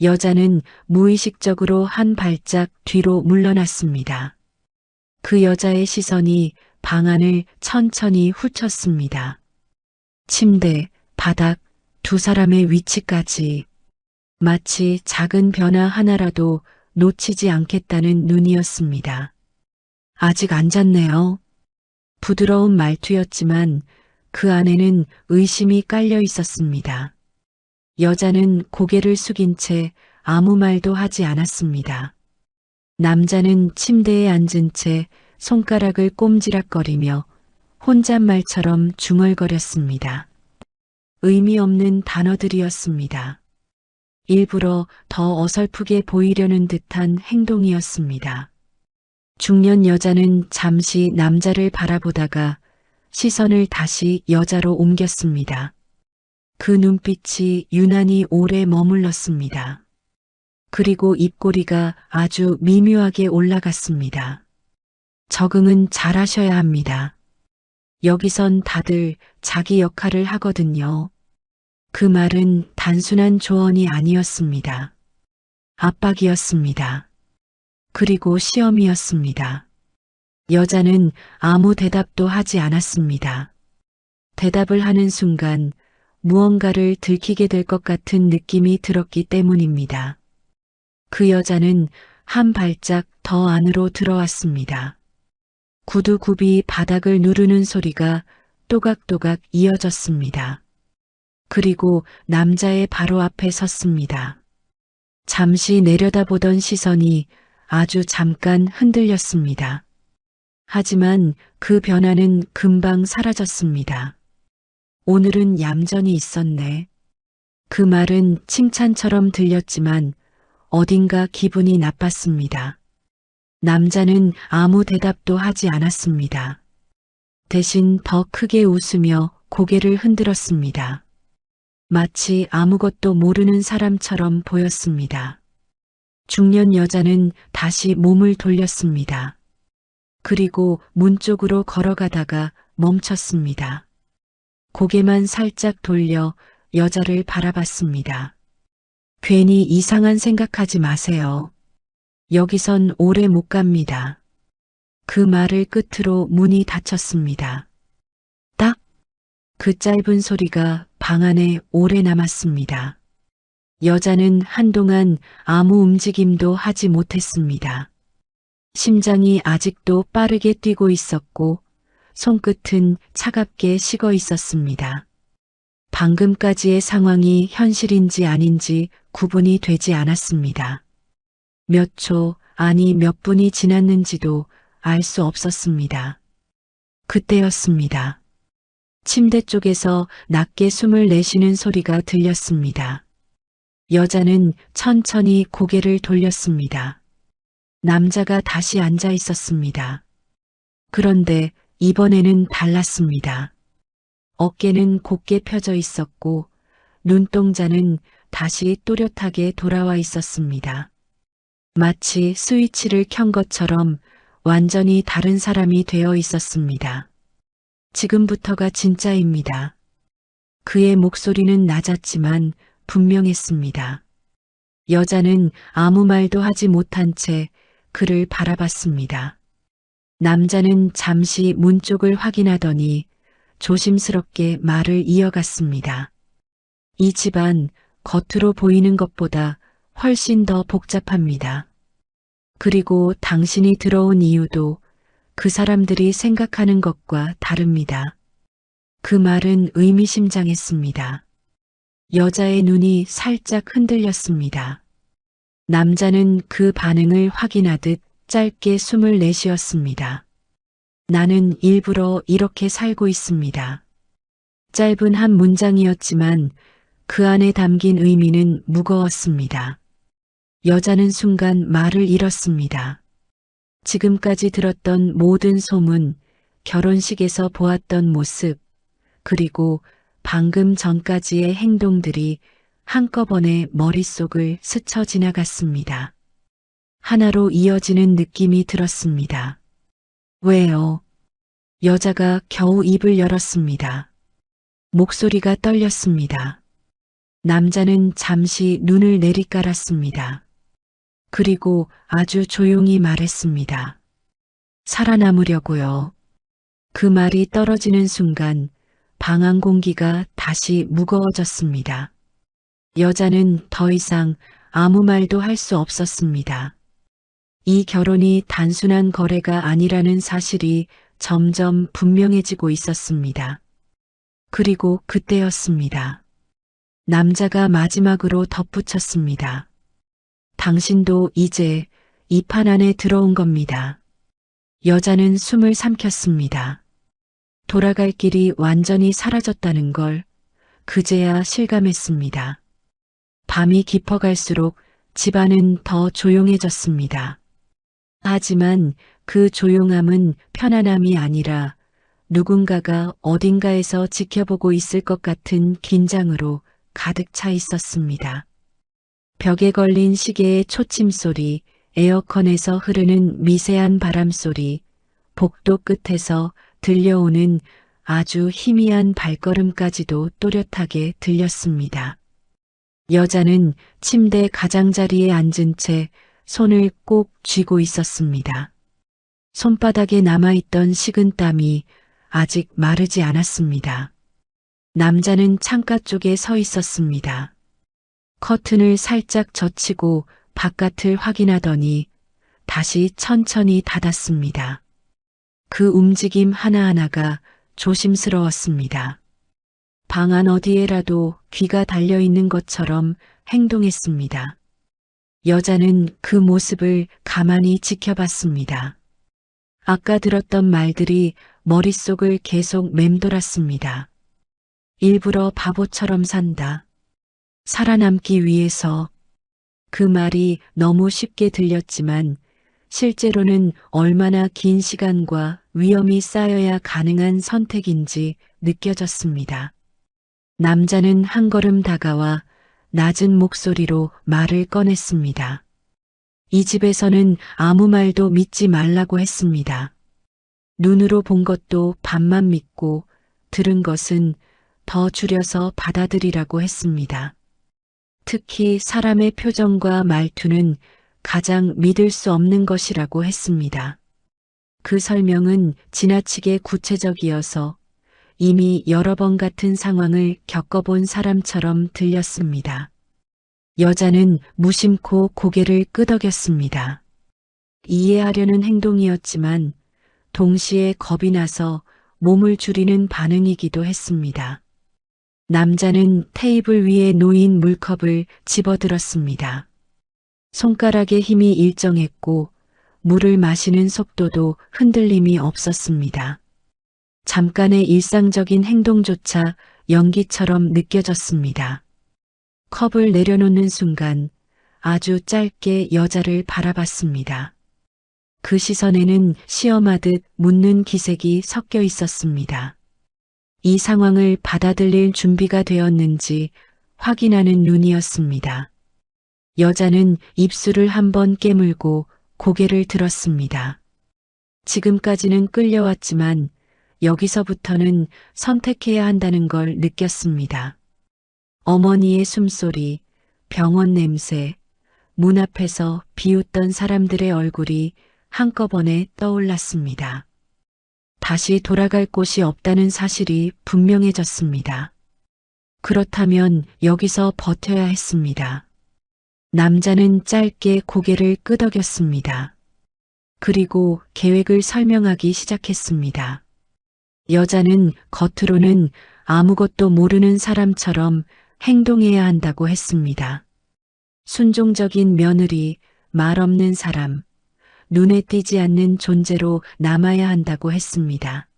여자는 무의식적으로 한 발짝 뒤로 물러났습니다. 그 여자의 시선이 방 안을 천천히 훑었습니다. 침대, 바닥, 두 사람의 위치까지 마치 작은 변화 하나라도 놓치지 않겠다는 눈이었습니다. 아직 안 잤네요. 부드러운 말투였지만 그 안에는 의심이 깔려 있었습니다. 여자는 고개를 숙인 채 아무 말도 하지 않았습니다. 남자는 침대에 앉은 채 손가락을 꼼지락거리며 혼잣말처럼 중얼거렸습니다. 의미 없는 단어들이었습니다. 일부러 더 어설프게 보이려는 듯한 행동이었습니다. 중년 여자는 잠시 남자를 바라보다가 시선을 다시 여자로 옮겼습니다. 그 눈빛이 유난히 오래 머물렀습니다. 그리고 입꼬리가 아주 미묘하게 올라갔습니다. 적응은 잘하셔야 합니다. 여기선 다들 자기 역할을 하거든요. 그 말은 단순한 조언이 아니었습니다. 압박이었습니다. 그리고 시험이었습니다. 여자는 아무 대답도 하지 않았습니다. 대답을 하는 순간 무언가를 들키게 될 것 같은 느낌이 들었기 때문입니다. 그 여자는 한 발짝 더 안으로 들어왔습니다. 구두굽이 바닥을 누르는 소리가 또각또각 이어졌습니다. 그리고 남자의 바로 앞에 섰습니다. 잠시 내려다보던 시선이 아주 잠깐 흔들렸습니다. 하지만 그 변화는 금방 사라졌습니다. 오늘은 얌전히 있었네. 그 말은 칭찬처럼 들렸지만 어딘가 기분이 나빴습니다. 남자는 아무 대답도 하지 않았습니다. 대신 더 크게 웃으며 고개를 흔들었습니다. 마치 아무것도 모르는 사람처럼 보였습니다. 중년 여자는 다시 몸을 돌렸습니다. 그리고 문 쪽으로 걸어가다가 멈췄습니다. 고개만 살짝 돌려 여자를 바라봤습니다. 괜히 이상한 생각하지 마세요. 여기선 오래 못 갑니다. 그 말을 끝으로 문이 닫혔습니다. 딱! 그 짧은 소리가 방 안에 오래 남았습니다. 여자는 한동안 아무 움직임도 하지 못했습니다. 심장이 아직도 빠르게 뛰고 있었고 손끝은 차갑게 식어 있었습니다. 방금까지의 상황이 현실인지 아닌지 구분이 되지 않았습니다. 몇 초, 아니 몇 분이 지났는지도 알 수 없었습니다. 그때였습니다. 침대 쪽에서 낮게 숨을 내쉬는 소리가 들렸습니다. 여자는 천천히 고개를 돌렸습니다. 남자가 다시 앉아 있었습니다. 그런데 이번에는 달랐습니다. 어깨는 곧게 펴져 있었고 눈동자는 다시 또렷하게 돌아와 있었습니다. 마치 스위치를 켠 것처럼 완전히 다른 사람이 되어 있었습니다. 지금부터가 진짜입니다. 그의 목소리는 낮았지만 분명했습니다. 여자는 아무 말도 하지 못한 채 그를 바라봤습니다. 남자는 잠시 문 쪽을 확인하더니 조심스럽게 말을 이어갔습니다. 이 집안 겉으로 보이는 것보다 훨씬 더 복잡합니다. 그리고 당신이 들어온 이유도 그 사람들이 생각하는 것과 다릅니다. 그 말은 의미심장했습니다. 여자의 눈이 살짝 흔들렸습니다. 남자는 그 반응을 확인하듯 짧게 숨을 내쉬었습니다. 나는 일부러 이렇게 살고 있습니다. 짧은 한 문장이었지만 그 안에 담긴 의미는 무거웠습니다. 여자는 순간 말을 잃었습니다. 지금까지 들었던 모든 소문, 결혼식에서 보았던 모습, 그리고 방금 전까지의 행동들이 한꺼번에 머릿속을 스쳐 지나갔습니다. 하나로 이어지는 느낌이 들었습니다. 왜요? 여자가 겨우 입을 열었습니다. 목소리가 떨렸습니다. 남자는 잠시 눈을 내리깔았습니다. 그리고 아주 조용히 말했습니다. 살아남으려고요. 그 말이 떨어지는 순간 방 안 공기가 다시 무거워졌습니다. 여자는 더 이상 아무 말도 할 수 없었습니다. 이 결혼이 단순한 거래가 아니라는 사실이 점점 분명해지고 있었습니다. 그리고 그때였습니다. 남자가 마지막으로 덧붙였습니다. 당신도 이제 이 판 안에 들어온 겁니다. 여자는 숨을 삼켰습니다. 돌아갈 길이 완전히 사라졌다는 걸 그제야 실감했습니다. 밤이 깊어갈수록 집안은 더 조용해졌습니다. 하지만 그 조용함은 편안함이 아니라 누군가가 어딘가에서 지켜보고 있을 것 같은 긴장으로 가득 차 있었습니다. 벽에 걸린 시계의 초침 소리, 에어컨에서 흐르는 미세한 바람 소리, 복도 끝에서 들려오는 아주 희미한 발걸음까지도 또렷하게 들렸습니다. 여자는 침대 가장자리에 앉은 채 손을 꼭 쥐고 있었습니다. 손바닥에 남아있던 식은땀이 아직 마르지 않았습니다. 남자는 창가 쪽에 서 있었습니다. 커튼을 살짝 젖히고 바깥을 확인하더니 다시 천천히 닫았습니다. 그 움직임 하나하나가 조심스러웠습니다. 방 안 어디에라도 귀가 달려있는 것처럼 행동했습니다. 여자는 그 모습을 가만히 지켜봤습니다. 아까 들었던 말들이 머릿속을 계속 맴돌았습니다. 일부러 바보처럼 산다. 살아남기 위해서. 그 말이 너무 쉽게 들렸지만 실제로는 얼마나 긴 시간과 위험이 쌓여야 가능한 선택인지 느껴졌습니다. 남자는 한 걸음 다가와 낮은 목소리로 말을 꺼냈습니다. 이 집에서는 아무 말도 믿지 말라고 했습니다. 눈으로 본 것도 반만 믿고 들은 것은 더 줄여서 받아들이라고 했습니다. 특히 사람의 표정과 말투는 가장 믿을 수 없는 것이라고 했습니다. 그 설명은 지나치게 구체적이어서 이미 여러 번 같은 상황을 겪어본 사람처럼 들렸습니다. 여자는 무심코 고개를 끄덕였습니다. 이해하려는 행동이었지만 동시에 겁이 나서 몸을 줄이는 반응이기도 했습니다. 남자는 테이블 위에 놓인 물컵을 집어들었습니다. 손가락의 힘이 일정했고 물을 마시는 속도도 흔들림이 없었습니다. 잠깐의 일상적인 행동조차 연기처럼 느껴졌습니다. 컵을 내려놓는 순간 아주 짧게 여자를 바라봤습니다. 그 시선에는 시험하듯 묻는 기색이 섞여 있었습니다. 이 상황을 받아들일 준비가 되었는지 확인하는 눈이었습니다. 여자는 입술을 한번 깨물고 고개를 들었습니다. 지금까지는 끌려왔지만 여기서부터는 선택해야 한다는 걸 느꼈습니다. 어머니의 숨소리, 병원 냄새, 문 앞에서 비웃던 사람들의 얼굴이 한꺼번에 떠올랐습니다. 다시 돌아갈 곳이 없다는 사실이 분명해졌습니다. 그렇다면 여기서 버텨야 했습니다. 남자는 짧게 고개를 끄덕였습니다. 그리고 계획을 설명하기 시작했습니다. 여자는 겉으로는 아무것도 모르는 사람처럼 행동해야 한다고 했습니다. 순종적인 며느리, 말 없는 사람, 눈에 띄지 않는 존재로 남아야 한다고 했습니다.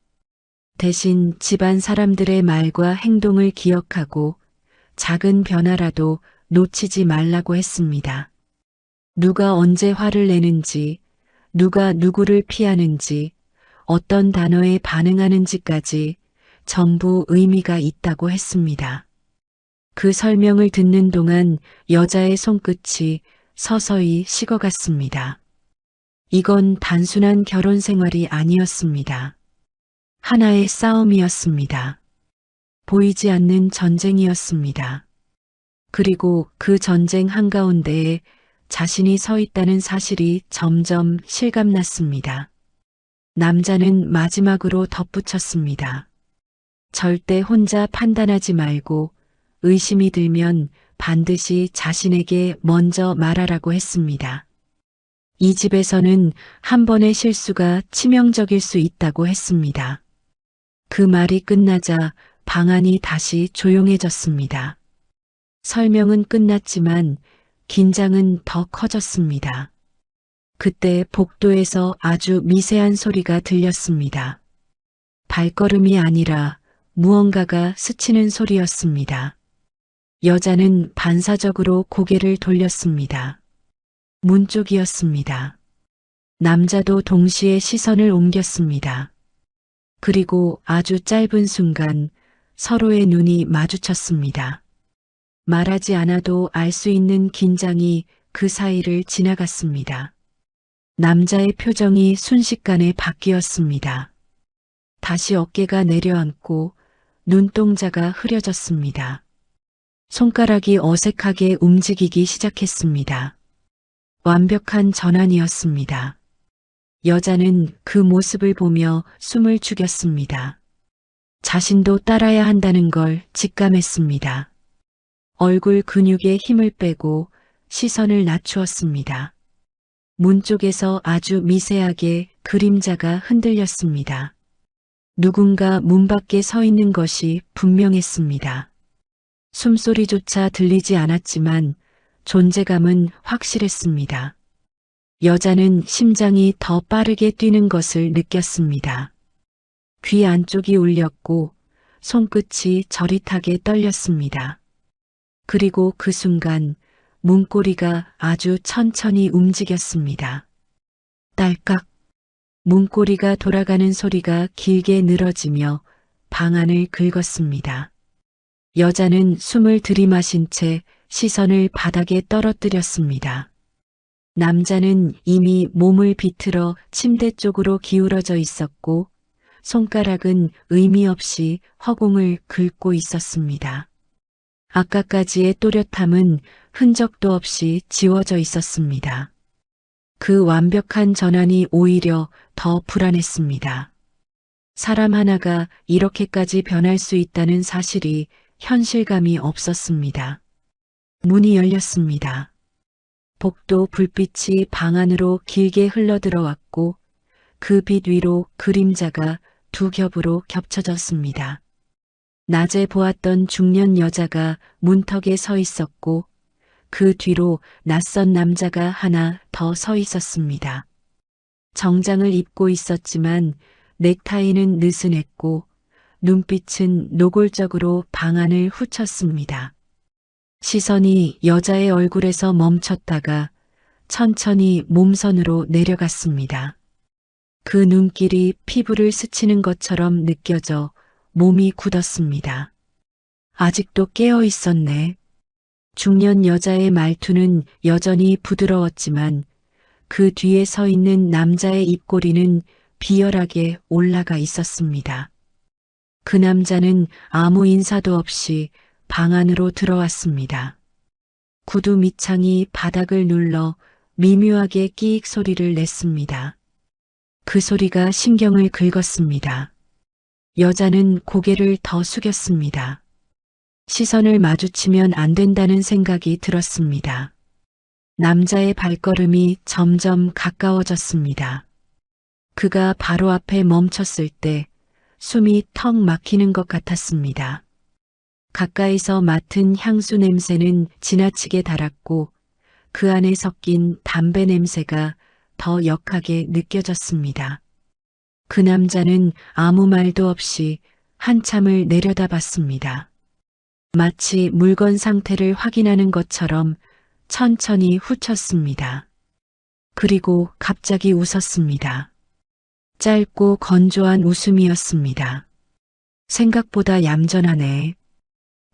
대신 집안 사람들의 말과 행동을 기억하고 작은 변화라도 놓치지 말라고 했습니다. 누가 언제 화를 내는지, 누가 누구를 피하는지, 어떤 단어에 반응하는지까지 전부 의미가 있다고 했습니다. 그 설명을 듣는 동안 여자의 손끝이 서서히 식어갔습니다. 이건 단순한 결혼 생활이 아니었습니다. 하나의 싸움이었습니다. 보이지 않는 전쟁이었습니다. 그리고 그 전쟁 한가운데에 자신이 서 있다는 사실이 점점 실감났습니다. 남자는 마지막으로 덧붙였습니다. 절대 혼자 판단하지 말고 의심이 들면 반드시 자신에게 먼저 말하라고 했습니다. 이 집에서는 한 번의 실수가 치명적일 수 있다고 했습니다. 그 말이 끝나자 방 안이 다시 조용해졌습니다. 설명은 끝났지만 긴장은 더 커졌습니다. 그때 복도에서 아주 미세한 소리가 들렸습니다. 발걸음이 아니라 무언가가 스치는 소리였습니다. 여자는 반사적으로 고개를 돌렸습니다. 문 쪽이었습니다. 남자도 동시에 시선을 옮겼습니다. 그리고 아주 짧은 순간 서로의 눈이 마주쳤습니다. 말하지 않아도 알 수 있는 긴장이 그 사이를 지나갔습니다. 남자의 표정이 순식간에 바뀌었습니다. 다시 어깨가 내려앉고 눈동자가 흐려졌습니다. 손가락이 어색하게 움직이기 시작했습니다. 완벽한 전환이었습니다. 여자는 그 모습을 보며 숨을 죽였습니다. 자신도 따라야 한다는 걸 직감했습니다. 얼굴 근육에 힘을 빼고 시선을 낮추었습니다. 문 쪽에서 아주 미세하게 그림자가 흔들렸습니다. 누군가 문 밖에 서 있는 것이 분명했습니다. 숨소리조차 들리지 않았지만 존재감은 확실했습니다. 여자는 심장이 더 빠르게 뛰는 것을 느꼈습니다. 귀 안쪽이 울렸고 손끝이 저릿하게 떨렸습니다. 그리고 그 순간 문고리가 아주 천천히 움직였습니다. 딸깍. 문고리가 돌아가는 소리가 길게 늘어지며 방 안을 긁었습니다. 여자는 숨을 들이마신 채 시선을 바닥에 떨어뜨렸습니다. 남자는 이미 몸을 비틀어 침대 쪽으로 기울어져 있었고 손가락은 의미 없이 허공을 긁고 있었습니다. 아까까지의 또렷함은 흔적도 없이 지워져 있었습니다. 그 완벽한 전환이 오히려 더 불안했습니다. 사람 하나가 이렇게까지 변할 수 있다는 사실이 현실감이 없었습니다. 문이 열렸습니다. 복도 불빛이 방 안으로 길게 흘러들어왔고 그 빛 위로 그림자가 두 겹으로 겹쳐졌습니다. 낮에 보았던 중년 여자가 문턱에 서 있었고 그 뒤로 낯선 남자가 하나 더 서 있었습니다. 정장을 입고 있었지만 넥타이는 느슨했고 눈빛은 노골적으로 방 안을 훑었습니다. 시선이 여자의 얼굴에서 멈췄다가 천천히 몸선으로 내려갔습니다. 그 눈길이 피부를 스치는 것처럼 느껴져 몸이 굳었습니다. 아직도 깨어 있었네. 중년 여자의 말투는 여전히 부드러웠지만 그 뒤에 서 있는 남자의 입꼬리는 비열하게 올라가 있었습니다. 그 남자는 아무 인사도 없이 방 안으로 들어왔습니다. 구두 밑창이 바닥을 눌러 미묘하게 끼익 소리를 냈습니다. 그 소리가 신경을 긁었습니다. 여자는 고개를 더 숙였습니다. 시선을 마주치면 안 된다는 생각이 들었습니다. 남자의 발걸음이 점점 가까워졌습니다. 그가 바로 앞에 멈췄을 때 숨이 턱 막히는 것 같았습니다. 가까이서 맡은 향수 냄새는 지나치게 달았고 그 안에 섞인 담배 냄새가 더 역하게 느껴졌습니다. 그 남자는 아무 말도 없이 한참을 내려다봤습니다. 마치 물건 상태를 확인하는 것처럼 천천히 훑었습니다. 그리고 갑자기 웃었습니다. 짧고 건조한 웃음이었습니다. 생각보다 얌전하네.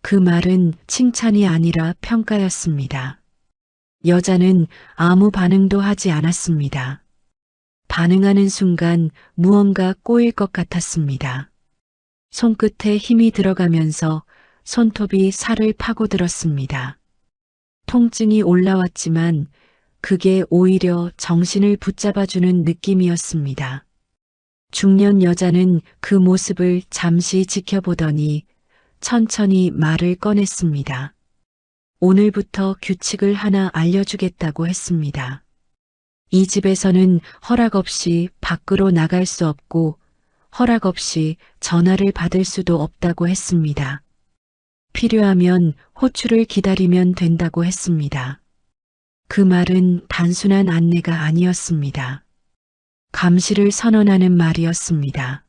그 말은 칭찬이 아니라 평가였습니다. 여자는 아무 반응도 하지 않았습니다. 반응하는 순간 무언가 꼬일 것 같았습니다. 손끝에 힘이 들어가면서 손톱이 살을 파고들었습니다. 통증이 올라왔지만 그게 오히려 정신을 붙잡아주는 느낌이었습니다. 중년 여자는 그 모습을 잠시 지켜보더니 천천히 말을 꺼냈습니다. 오늘부터 규칙을 하나 알려주겠다고 했습니다. 이 집에서는 허락 없이 밖으로 나갈 수 없고 허락 없이 전화를 받을 수도 없다고 했습니다. 필요하면 호출을 기다리면 된다고 했습니다. 그 말은 단순한 안내가 아니었습니다. 감시를 선언하는 말이었습니다.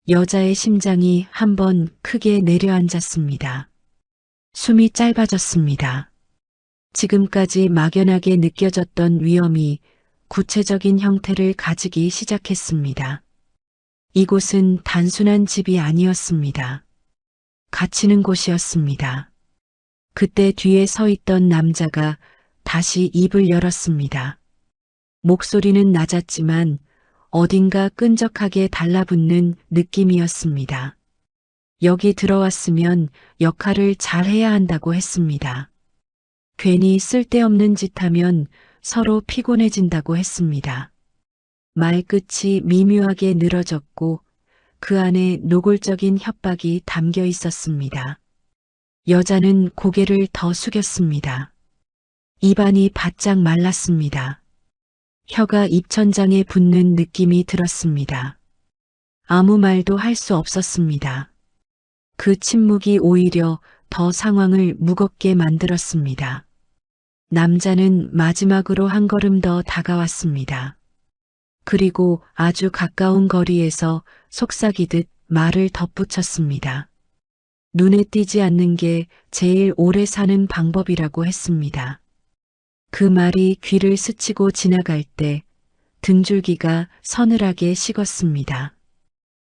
여자의 심장이 한번 크게 내려앉았습니다. 숨이 짧아졌습니다. 지금까지 막연하게 느껴졌던 위험이 구체적인 형태를 가지기 시작했습니다. 이곳은 단순한 집이 아니었습니다. 갇히는 곳이었습니다. 그때 뒤에 서 있던 남자가 다시 입을 열었습니다. 목소리는 낮았지만 어딘가 끈적하게 달라붙는 느낌이었습니다. 여기 들어왔으면 역할을 잘 해야 한다고 했습니다. 괜히 쓸데없는 짓 하면 서로 피곤해진다고 했습니다. 말끝이 미묘하게 늘어졌고 그 안에 노골적인 협박이 담겨 있었습니다. 여자는 고개를 더 숙였습니다. 입안이 바짝 말랐습니다. 혀가 입천장에 붙는 느낌이 들었습니다. 아무 말도 할 수 없었습니다. 그 침묵이 오히려 더 상황을 무겁게 만들었습니다. 남자는 마지막으로 한 걸음 더 다가왔습니다. 그리고 아주 가까운 거리에서 속삭이듯 말을 덧붙였습니다. 눈에 띄지 않는 게 제일 오래 사는 방법이라고 했습니다. 그 말이 귀를 스치고 지나갈 때 등줄기가 서늘하게 식었습니다.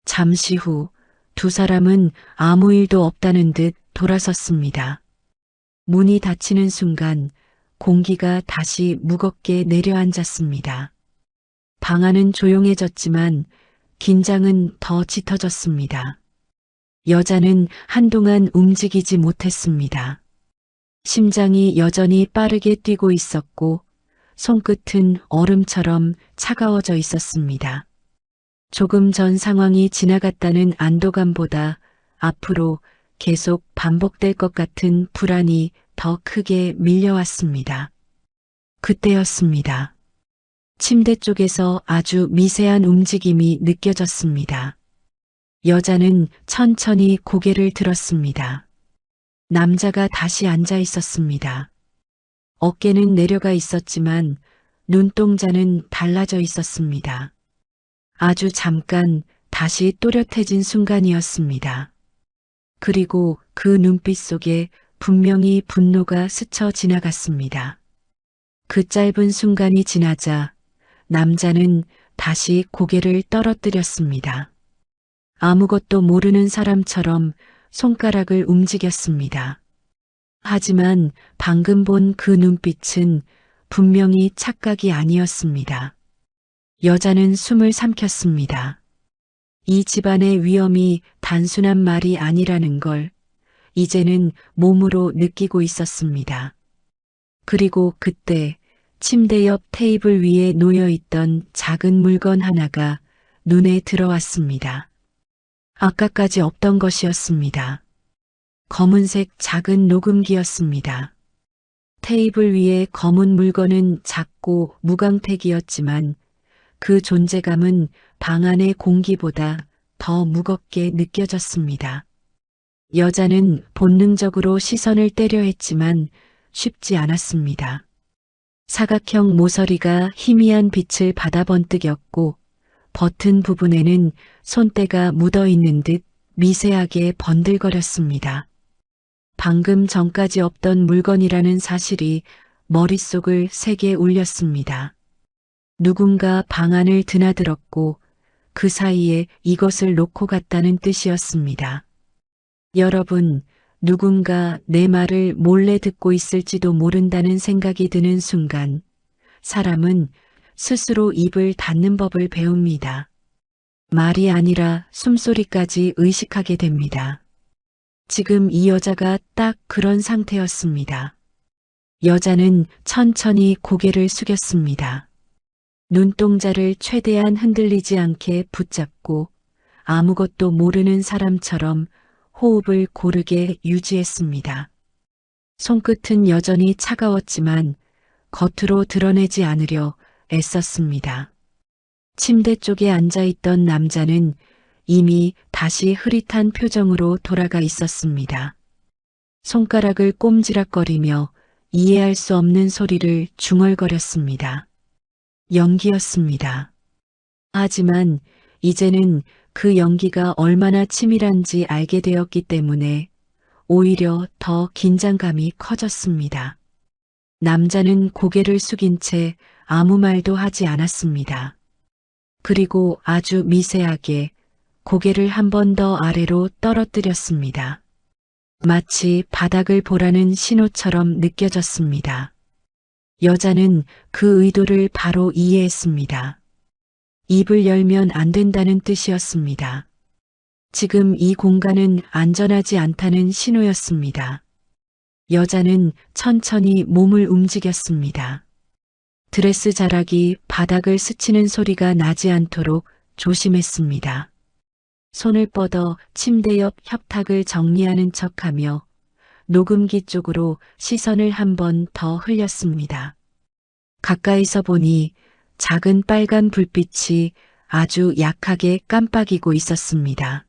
잠시 후 두 사람은 아무 일도 없다는 듯 돌아섰습니다. 문이 닫히는 순간 공기가 다시 무겁게 내려앉았습니다. 방 안은 조용해졌지만 긴장은 더 짙어졌습니다. 여자는 한동안 움직이지 못했습니다. 심장이 여전히 빠르게 뛰고 있었고 손끝은 얼음처럼 차가워져 있었습니다. 조금 전 상황이 지나갔다는 안도감보다 앞으로 계속 반복될 것 같은 불안이 더 크게 밀려왔습니다. 그때였습니다. 침대 쪽에서 아주 미세한 움직임이 느껴졌습니다. 여자는 천천히 고개를 들었습니다. 남자가 다시 앉아 있었습니다. 어깨는 내려가 있었지만 눈동자는 달라져 있었습니다. 아주 잠깐 다시 또렷해진 순간이었습니다. 그리고 그 눈빛 속에 분명히 분노가 스쳐 지나갔습니다. 그 짧은 순간이 지나자 남자는 다시 고개를 떨어뜨렸습니다. 아무것도 모르는 사람처럼 손가락을 움직였습니다. 하지만 방금 본 그 눈빛은 분명히 착각이 아니었습니다. 여자는 숨을 삼켰습니다. 이 집안의 위험이 단순한 말이 아니라는 걸 이제는 몸으로 느끼고 있었습니다. 그리고 그때 침대 옆 테이블 위에 놓여 있던 작은 물건 하나가 눈에 들어왔습니다. 아까까지 없던 것이었습니다. 검은색 작은 녹음기였습니다. 테이블 위에 검은 물건은 작고 무광택이었지만 그 존재감은 방 안의 공기보다 더 무겁게 느껴졌습니다. 여자는 본능적으로 시선을 떼려 했지만 쉽지 않았습니다. 사각형 모서리가 희미한 빛을 받아 번뜩였고 버튼 부분에는 손때가 묻어 있는 듯 미세하게 번들거렸습니다. 방금 전까지 없던 물건이라는 사실이 머릿속을 세게 울렸습니다. 누군가 방 안을 드나들었고 그 사이에 이것을 놓고 갔다는 뜻이었습니다. 여러분, 누군가 내 말을 몰래 듣고 있을지도 모른다는 생각이 드는 순간 사람은 스스로 입을 닫는 법을 배웁니다. 말이 아니라 숨소리까지 의식하게 됩니다. 지금 이 여자가 딱 그런 상태였습니다. 여자는 천천히 고개를 숙였습니다. 눈동자를 최대한 흔들리지 않게 붙잡고 아무것도 모르는 사람처럼 호흡을 고르게 유지했습니다. 손끝은 여전히 차가웠지만 겉으로 드러내지 않으려 애썼습니다. 침대 쪽에 앉아있던 남자는 이미 다시 흐릿한 표정으로 돌아가 있었습니다. 손가락을 꼼지락거리며 이해할 수 없는 소리를 중얼거렸습니다. 연기였습니다. 하지만 이제는 그 연기가 얼마나 치밀한지 알게 되었기 때문에 오히려 더 긴장감이 커졌습니다. 남자는 고개를 숙인 채 아무 말도 하지 않았습니다. 그리고 아주 미세하게 고개를 한 번 더 아래로 떨어뜨렸습니다. 마치 바닥을 보라는 신호처럼 느껴졌습니다. 여자는 그 의도를 바로 이해했습니다. 입을 열면 안 된다는 뜻이었습니다. 지금 이 공간은 안전하지 않다는 신호였습니다. 여자는 천천히 몸을 움직였습니다. 드레스 자락이 바닥을 스치는 소리가 나지 않도록 조심했습니다. 손을 뻗어 침대 옆 협탁을 정리하는 척하며 녹음기 쪽으로 시선을 한 번 더 흘렸습니다. 가까이서 보니 작은 빨간 불빛이 아주 약하게 깜빡이고 있었습니다.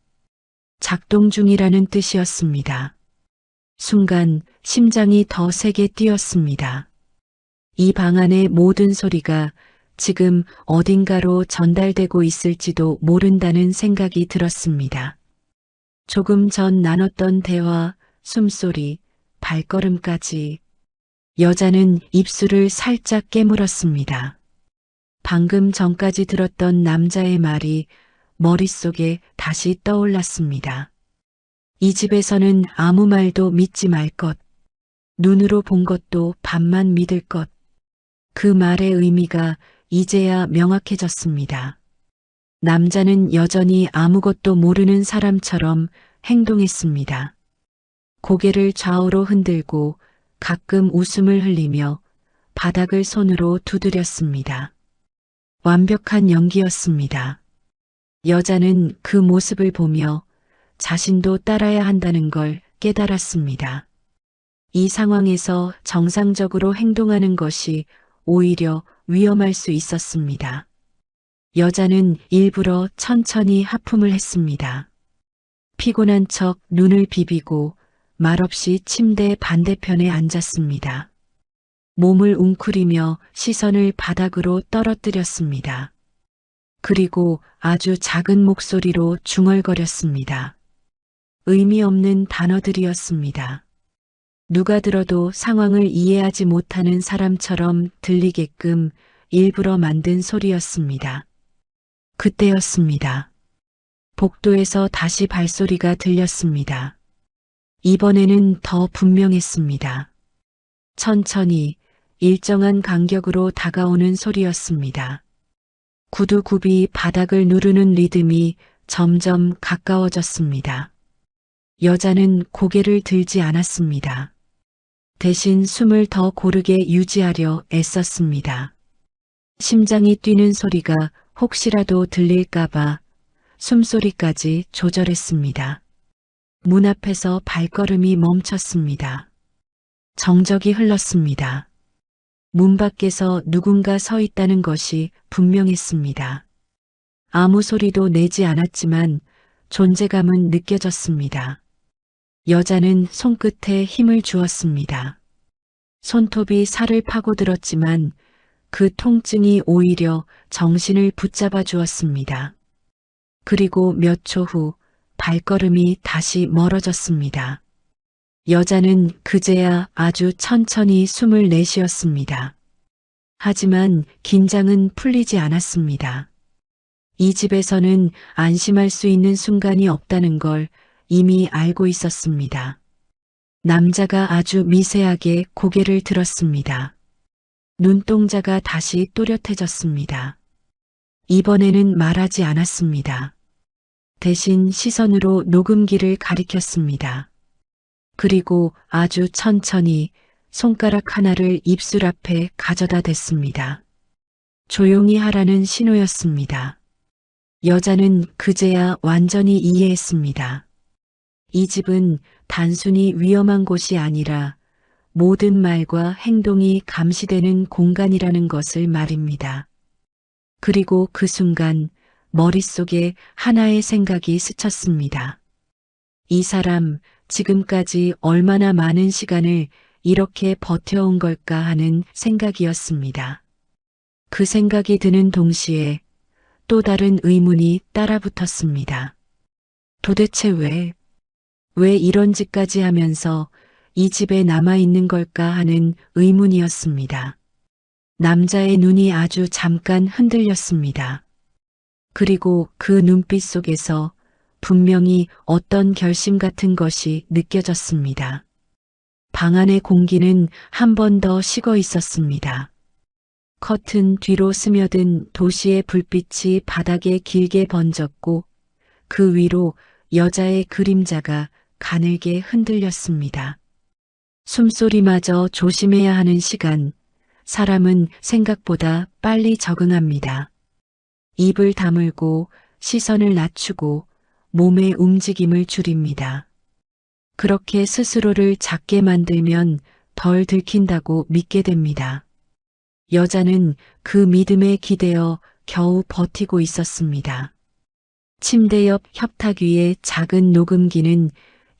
작동 중이라는 뜻이었습니다. 순간 심장이 더 세게 뛰었습니다. 이 방 안의 모든 소리가 지금 어딘가로 전달되고 있을지도 모른다는 생각이 들었습니다. 조금 전 나눴던 대화, 숨소리, 발걸음까지. 여자는 입술을 살짝 깨물었습니다. 방금 전까지 들었던 남자의 말이 머릿속에 다시 떠올랐습니다. 이 집에서는 아무 말도 믿지 말 것, 눈으로 본 것도 반만 믿을 것. 그 말의 의미가 이제야 명확해졌습니다. 남자는 여전히 아무것도 모르는 사람처럼 행동했습니다. 고개를 좌우로 흔들고 가끔 웃음을 흘리며 바닥을 손으로 두드렸습니다. 완벽한 연기였습니다. 여자는 그 모습을 보며 자신도 따라야 한다는 걸 깨달았습니다. 이 상황에서 정상적으로 행동하는 것이 오히려 위험할 수 있었습니다. 여자는 일부러 천천히 하품을 했습니다. 피곤한 척 눈을 비비고 말없이 침대 반대편에 앉았습니다. 몸을 웅크리며 시선을 바닥으로 떨어뜨렸습니다. 그리고 아주 작은 목소리로 중얼거렸습니다. 의미 없는 단어들이었습니다. 누가 들어도 상황을 이해하지 못하는 사람처럼 들리게끔 일부러 만든 소리였습니다. 그때였습니다. 복도에서 다시 발소리가 들렸습니다. 이번에는 더 분명했습니다. 천천히 일정한 간격으로 다가오는 소리였습니다. 구두굽이 바닥을 누르는 리듬이 점점 가까워졌습니다. 여자는 고개를 들지 않았습니다. 대신 숨을 더 고르게 유지하려 애썼습니다. 심장이 뛰는 소리가 혹시라도 들릴까봐 숨소리까지 조절했습니다. 문 앞에서 발걸음이 멈췄습니다. 정적이 흘렀습니다. 문 밖에서 누군가 서 있다는 것이 분명했습니다. 아무 소리도 내지 않았지만 존재감은 느껴졌습니다. 여자는 손끝에 힘을 주었습니다. 손톱이 살을 파고들었지만 그 통증이 오히려 정신을 붙잡아 주었습니다. 그리고 몇 초 후 발걸음이 다시 멀어졌습니다. 여자는 그제야 아주 천천히 숨을 내쉬었습니다. 하지만 긴장은 풀리지 않았습니다. 이 집에서는 안심할 수 있는 순간이 없다는 걸 이미 알고 있었습니다. 남자가 아주 미세하게 고개를 들었습니다. 눈동자가 다시 또렷해졌습니다. 이번에는 말하지 않았습니다. 대신 시선으로 녹음기를 가리켰습니다. 그리고 아주 천천히 손가락 하나를 입술 앞에 가져다 댔습니다. 조용히 하라는 신호였습니다. 여자는 그제야 완전히 이해했습니다. 이 집은 단순히 위험한 곳이 아니라 모든 말과 행동이 감시되는 공간이라는 것을 말입니다. 그리고 그 순간 머릿속에 하나의 생각이 스쳤습니다. 이 사람 지금까지 얼마나 많은 시간을 이렇게 버텨온 걸까 하는 생각이었습니다. 그 생각이 드는 동시에 또 다른 의문이 따라붙었습니다. 도대체 왜 이런 짓까지 하면서 이 집에 남아있는 걸까 하는 의문이었습니다. 남자의 눈이 아주 잠깐 흔들렸습니다. 그리고 그 눈빛 속에서 분명히 어떤 결심 같은 것이 느껴졌습니다. 방 안의 공기는 한 번 더 식어 있었습니다. 커튼 뒤로 스며든 도시의 불빛이 바닥에 길게 번졌고 그 위로 여자의 그림자가 가늘게 흔들렸습니다. 숨소리마저 조심해야 하는 시간, 사람은 생각보다 빨리 적응합니다. 입을 다물고 시선을 낮추고 몸의 움직임을 줄입니다. 그렇게 스스로를 작게 만들면 덜 들킨다고 믿게 됩니다. 여자는 그 믿음에 기대어 겨우 버티고 있었습니다. 침대 옆 협탁 위의 작은 녹음기는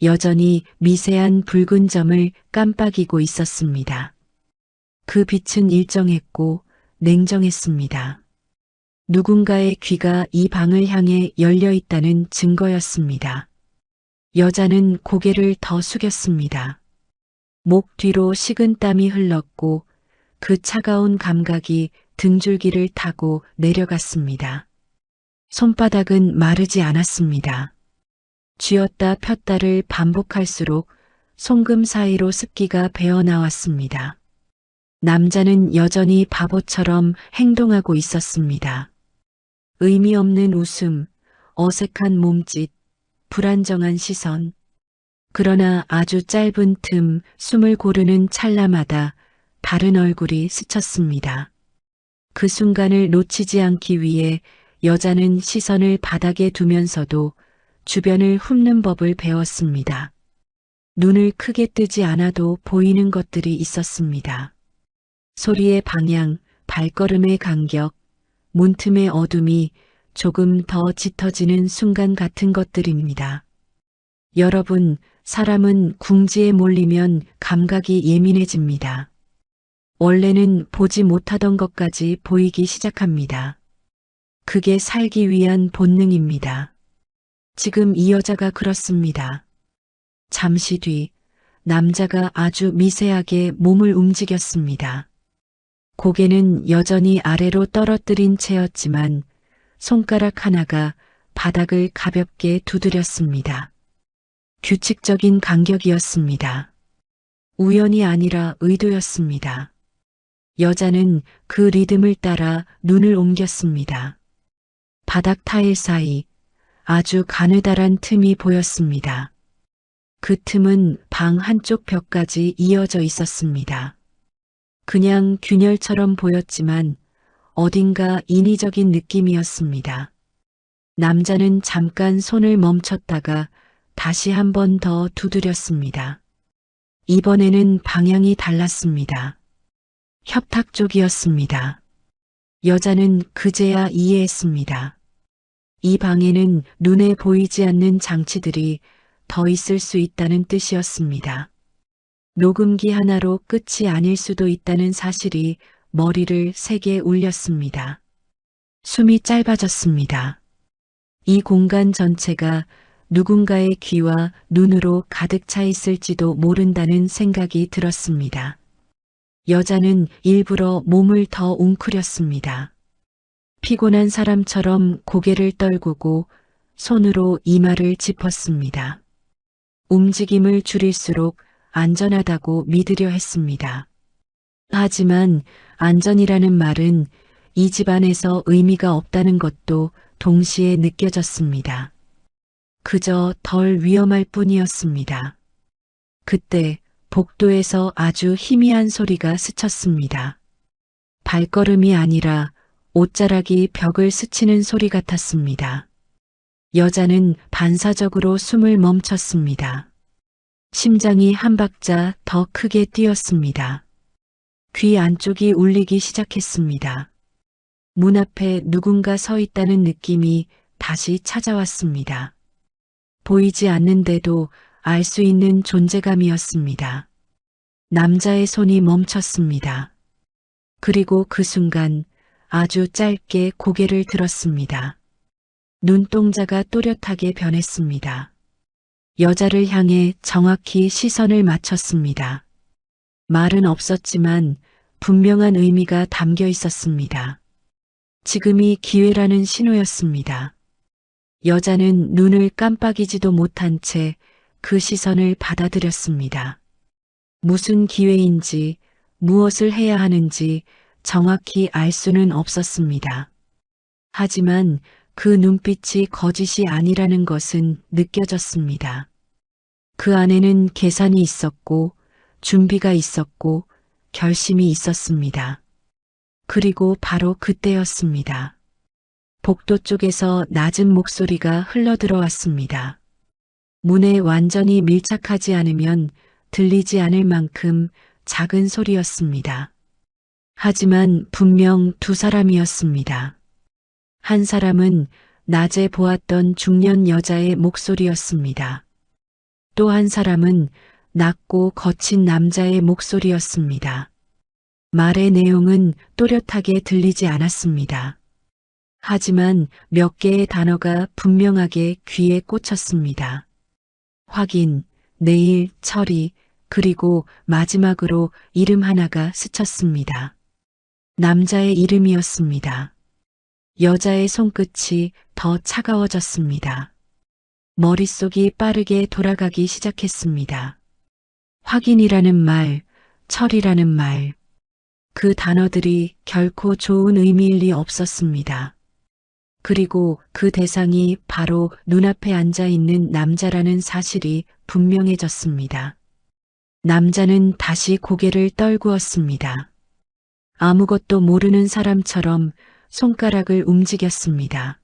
여전히 미세한 붉은 점을 깜빡이고 있었습니다. 그 빛은 일정했고 냉정했습니다. 누군가의 귀가 이 방을 향해 열려 있다는 증거였습니다. 여자는 고개를 더 숙였습니다. 목 뒤로 식은 땀이 흘렀고 그 차가운 감각이 등줄기를 타고 내려갔습니다. 손바닥은 마르지 않았습니다. 쥐었다 폈다를 반복할수록 송금 사이로 습기가 배어나왔습니다. 남자는 여전히 바보처럼 행동하고 있었습니다. 의미 없는 웃음, 어색한 몸짓, 불안정한 시선. 그러나 아주 짧은 틈 숨을 고르는 찰나마다 다른 얼굴이 스쳤습니다. 그 순간을 놓치지 않기 위해 여자는 시선을 바닥에 두면서도 주변을 훑는 법을 배웠습니다. 눈을 크게 뜨지 않아도 보이는 것들이 있었습니다. 소리의 방향, 발걸음의 간격, 문틈의 어둠이 조금 더 짙어지는 순간 같은 것들입니다. 여러분, 사람은 궁지에 몰리면 감각이 예민해집니다. 원래는 보지 못하던 것까지 보이기 시작합니다. 그게 살기 위한 본능입니다. 지금 이 여자가 그렇습니다. 잠시 뒤 남자가 아주 미세하게 몸을 움직였습니다. 고개는 여전히 아래로 떨어뜨린 채였지만 손가락 하나가 바닥을 가볍게 두드렸습니다. 규칙적인 간격이었습니다. 우연이 아니라 의도였습니다. 여자는 그 리듬을 따라 눈을 옮겼습니다. 바닥 타일 사이 아주 가느다란 틈이 보였습니다. 그 틈은 방 한쪽 벽까지 이어져 있었습니다. 그냥 균열처럼 보였지만 어딘가 인위적인 느낌이었습니다. 남자는 잠깐 손을 멈췄다가 다시 한 번 더 두드렸습니다. 이번에는 방향이 달랐습니다. 협탁 쪽이었습니다. 여자는 그제야 이해했습니다. 이 방에는 눈에 보이지 않는 장치들이 더 있을 수 있다는 뜻이었습니다. 녹음기 하나로 끝이 아닐 수도 있다는 사실이 머리를 세게 울렸습니다. 숨이 짧아졌습니다. 이 공간 전체가 누군가의 귀와 눈으로 가득 차 있을지도 모른다는 생각이 들었습니다. 여자는 일부러 몸을 더 웅크렸습니다. 피곤한 사람처럼 고개를 떨구고 손으로 이마를 짚었습니다. 움직임을 줄일수록 안전하다고 믿으려 했습니다. 하지만 안전이라는 말은 이 집안에서 의미가 없다는 것도 동시에 느껴졌습니다. 그저 덜 위험할 뿐이었습니다. 그때 복도에서 아주 희미한 소리가 스쳤습니다. 발걸음이 아니라 옷자락이 벽을 스치는 소리 같았습니다. 여자는 반사적으로 숨을 멈췄습니다. 심장이 한 박자 더 크게 뛰었습니다. 귀 안쪽이 울리기 시작했습니다. 문 앞에 누군가 서 있다는 느낌이 다시 찾아왔습니다. 보이지 않는데도 알 수 있는 존재감이었습니다. 남자의 손이 멈췄습니다. 그리고 그 순간 아주 짧게 고개를 들었습니다. 눈동자가 또렷하게 변했습니다. 여자를 향해 정확히 시선을 맞췄습니다. 말은 없었지만 분명한 의미가 담겨 있었습니다. 지금이 기회라는 신호였습니다. 여자는 눈을 깜빡이지도 못한 채 그 시선을 받아들였습니다. 무슨 기회인지 무엇을 해야 하는지 정확히 알 수는 없었습니다. 하지만 그 눈빛이 거짓이 아니라는 것은 느껴졌습니다. 그 안에는 계산이 있었고 준비가 있었고 결심이 있었습니다. 그리고 바로 그때였습니다. 복도 쪽에서 낮은 목소리가 흘러들어왔습니다. 문에 완전히 밀착하지 않으면 들리지 않을 만큼 작은 소리였습니다. 하지만 분명 두 사람이었습니다. 한 사람은 낮에 보았던 중년 여자의 목소리였습니다. 또 한 사람은 낮고 거친 남자의 목소리였습니다. 말의 내용은 또렷하게 들리지 않았습니다. 하지만 몇 개의 단어가 분명하게 귀에 꽂혔습니다. 확인, 내일, 처리, 그리고 마지막으로 이름 하나가 스쳤습니다. 남자의 이름이었습니다. 여자의 손끝이 더 차가워졌습니다. 머릿속이 빠르게 돌아가기 시작했습니다. 확인이라는 말, 처리라는 말, 그 단어들이 결코 좋은 의미일 리 없었습니다. 그리고 그 대상이 바로 눈앞에 앉아 있는 남자라는 사실이 분명해졌습니다. 남자는 다시 고개를 떨구었습니다. 아무것도 모르는 사람처럼 손가락을 움직였습니다.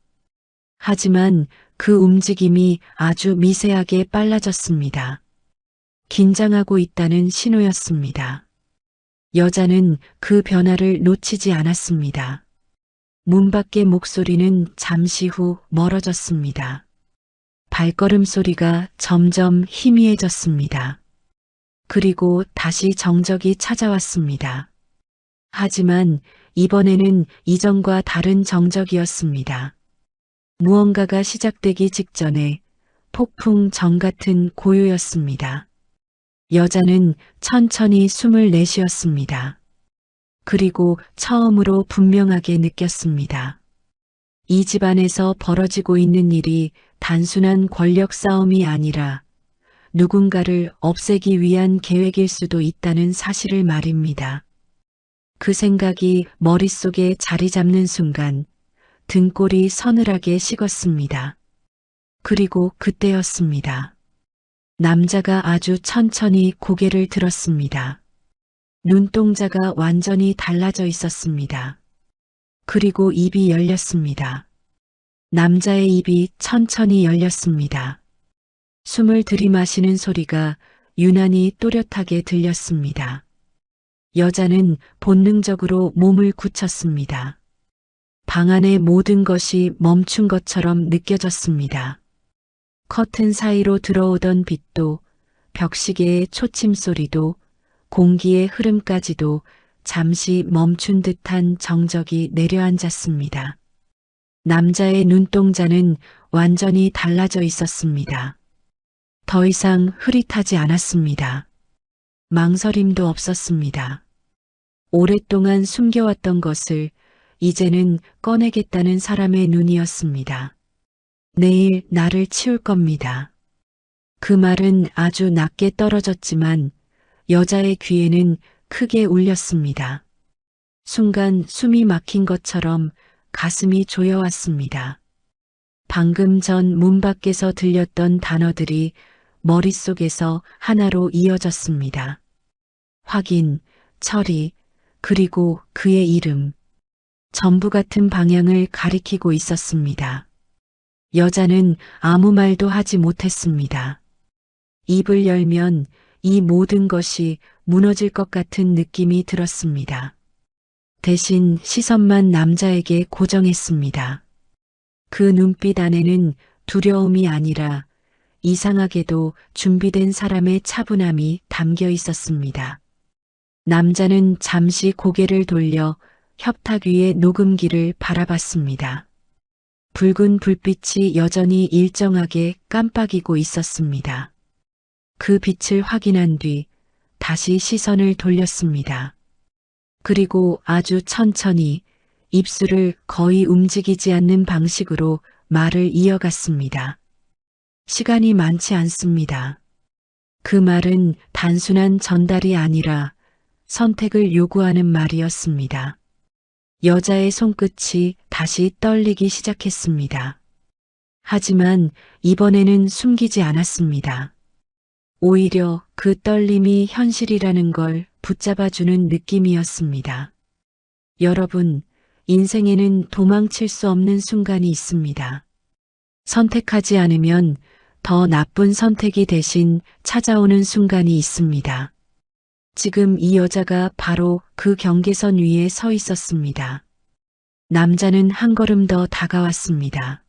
하지만 그 움직임이 아주 미세하게 빨라졌습니다. 긴장하고 있다는 신호였습니다. 여자는 그 변화를 놓치지 않았습니다. 문 밖의 목소리는 잠시 후 멀어졌습니다. 발걸음 소리가 점점 희미해졌습니다. 그리고 다시 정적이 찾아왔습니다. 하지만 이번에는 이전과 다른 정적이었습니다. 무언가가 시작되기 직전에 폭풍 정 같은 고요였습니다. 여자는 천천히 숨을 내쉬었습니다. 그리고 처음으로 분명하게 느꼈습니다. 이 집안에서 벌어지고 있는 일이 단순한 권력 싸움이 아니라 누군가를 없애기 위한 계획일 수도 있다는 사실을 말입니다. 그 생각이 머릿속에 자리 잡는 순간 등골이 서늘하게 식었습니다. 그리고 그때였습니다. 남자가 아주 천천히 고개를 들었습니다. 눈동자가 완전히 달라져 있었습니다. 그리고 입이 열렸습니다. 남자의 입이 천천히 열렸습니다. 숨을 들이마시는 소리가 유난히 또렷하게 들렸습니다. 여자는 본능적으로 몸을 굳혔습니다. 방 안의 모든 것이 멈춘 것처럼 느껴졌습니다. 커튼 사이로 들어오던 빛도, 벽시계의 초침 소리도, 공기의 흐름까지도 잠시 멈춘 듯한 정적이 내려앉았습니다. 남자의 눈동자는 완전히 달라져 있었습니다. 더 이상 흐릿하지 않았습니다. 망설임도 없었습니다. 오랫동안 숨겨왔던 것을 이제는 꺼내겠다는 사람의 눈이었습니다. 내일 나를 치울 겁니다. 그 말은 아주 낮게 떨어졌지만 여자의 귀에는 크게 울렸습니다. 순간 숨이 막힌 것처럼 가슴이 조여왔습니다. 방금 전 문 밖에서 들렸던 단어들이 머릿속에서 하나로 이어졌습니다. 확인, 처리, 그리고 그의 이름. 전부 같은 방향을 가리키고 있었습니다. 여자는 아무 말도 하지 못했습니다. 입을 열면 이 모든 것이 무너질 것 같은 느낌이 들었습니다. 대신 시선만 남자에게 고정했습니다. 그 눈빛 안에는 두려움이 아니라 이상하게도 준비된 사람의 차분함이 담겨 있었습니다. 남자는 잠시 고개를 돌려 협탁 위의 녹음기를 바라봤습니다. 붉은 불빛이 여전히 일정하게 깜빡이고 있었습니다. 그 빛을 확인한 뒤 다시 시선을 돌렸습니다. 그리고 아주 천천히 입술을 거의 움직이지 않는 방식으로 말을 이어갔습니다. 시간이 많지 않습니다. 그 말은 단순한 전달이 아니라 선택을 요구하는 말이었습니다. 여자의 손끝이 다시 떨리기 시작했습니다. 하지만 이번에는 숨기지 않았습니다. 오히려 그 떨림이 현실이라는 걸 붙잡아주는 느낌이었습니다. 여러분, 인생에는 도망칠 수 없는 순간이 있습니다. 선택하지 않으면 더 나쁜 선택이 대신 찾아오는 순간이 있습니다. 지금 이 여자가 바로 그 경계선 위에 서 있었습니다. 남자는 한 걸음 더 다가왔습니다.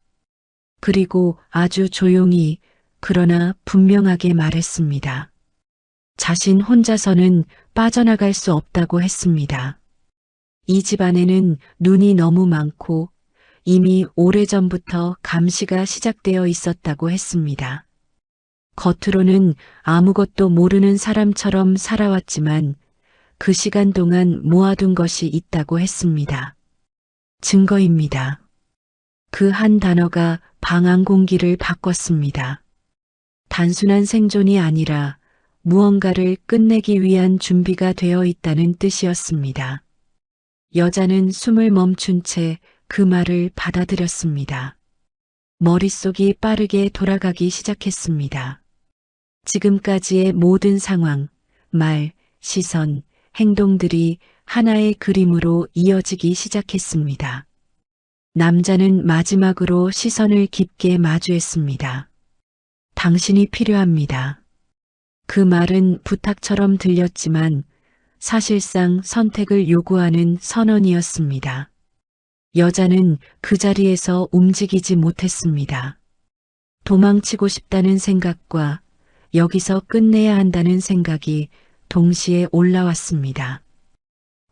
그리고 아주 조용히 그러나 분명하게 말했습니다. 자신 혼자서는 빠져나갈 수 없다고 했습니다. 이 집안에는 눈이 너무 많고 이미 오래전부터 감시가 시작되어 있었다고 했습니다. 겉으로는 아무것도 모르는 사람처럼 살아왔지만 그 시간 동안 모아둔 것이 있다고 했습니다. 증거입니다. 그 한 단어가 방 안 공기를 바꿨습니다. 단순한 생존이 아니라 무언가를 끝내기 위한 준비가 되어 있다는 뜻이었습니다. 여자는 숨을 멈춘 채 그 말을 받아들였습니다. 머릿속이 빠르게 돌아가기 시작했습니다. 지금까지의 모든 상황, 말, 시선, 행동들이 하나의 그림으로 이어지기 시작했습니다. 남자는 마지막으로 시선을 깊게 마주했습니다. 당신이 필요합니다. 그 말은 부탁처럼 들렸지만 사실상 선택을 요구하는 선언이었습니다. 여자는 그 자리에서 움직이지 못했습니다. 도망치고 싶다는 생각과 여기서 끝내야 한다는 생각이 동시에 올라왔습니다.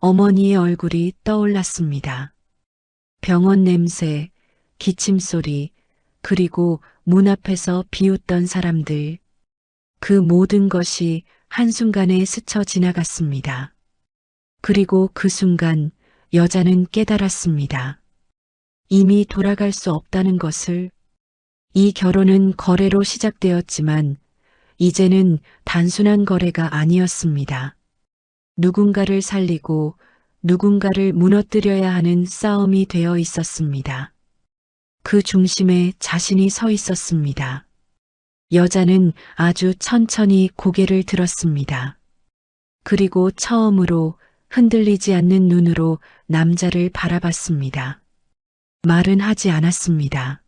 어머니의 얼굴이 떠올랐습니다. 병원 냄새, 기침 소리, 그리고 문 앞에서 비웃던 사람들. 그 모든 것이 한순간에 스쳐 지나갔습니다. 그리고 그 순간 여자는 깨달았습니다. 이미 돌아갈 수 없다는 것을. 이 결혼은 거래로 시작되었지만 이제는 단순한 거래가 아니었습니다. 누군가를 살리고 누군가를 무너뜨려야 하는 싸움이 되어 있었습니다. 그 중심에 자신이 서 있었습니다. 여자는 아주 천천히 고개를 들었습니다. 그리고 처음으로 흔들리지 않는 눈으로 남자를 바라봤습니다. 말은 하지 않았습니다.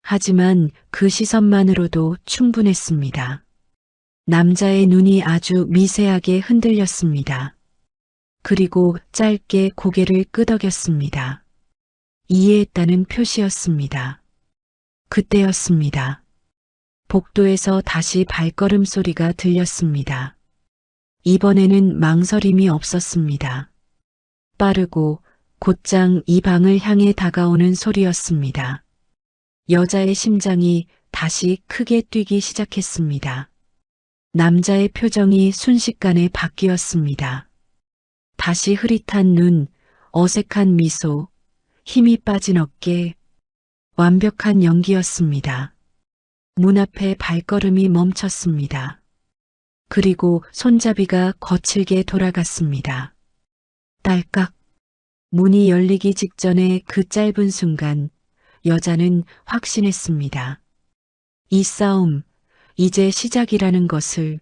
하지만 그 시선만으로도 충분했습니다. 남자의 눈이 아주 미세하게 흔들렸습니다. 그리고 짧게 고개를 끄덕였습니다. 이해했다는 표시였습니다. 그때였습니다. 복도에서 다시 발걸음 소리가 들렸습니다. 이번에는 망설임이 없었습니다. 빠르고 곧장 이 방을 향해 다가오는 소리였습니다. 여자의 심장이 다시 크게 뛰기 시작했습니다. 남자의 표정이 순식간에 바뀌었습니다. 다시 흐릿한 눈, 어색한 미소, 힘이 빠진 어깨, 완벽한 연기였습니다. 문 앞에 발걸음이 멈췄습니다. 그리고 손잡이가 거칠게 돌아갔습니다. 딸깍. 문이 열리기 직전의 그 짧은 순간 여자는 확신했습니다. 이 싸움, 이제 시작이라는 것을.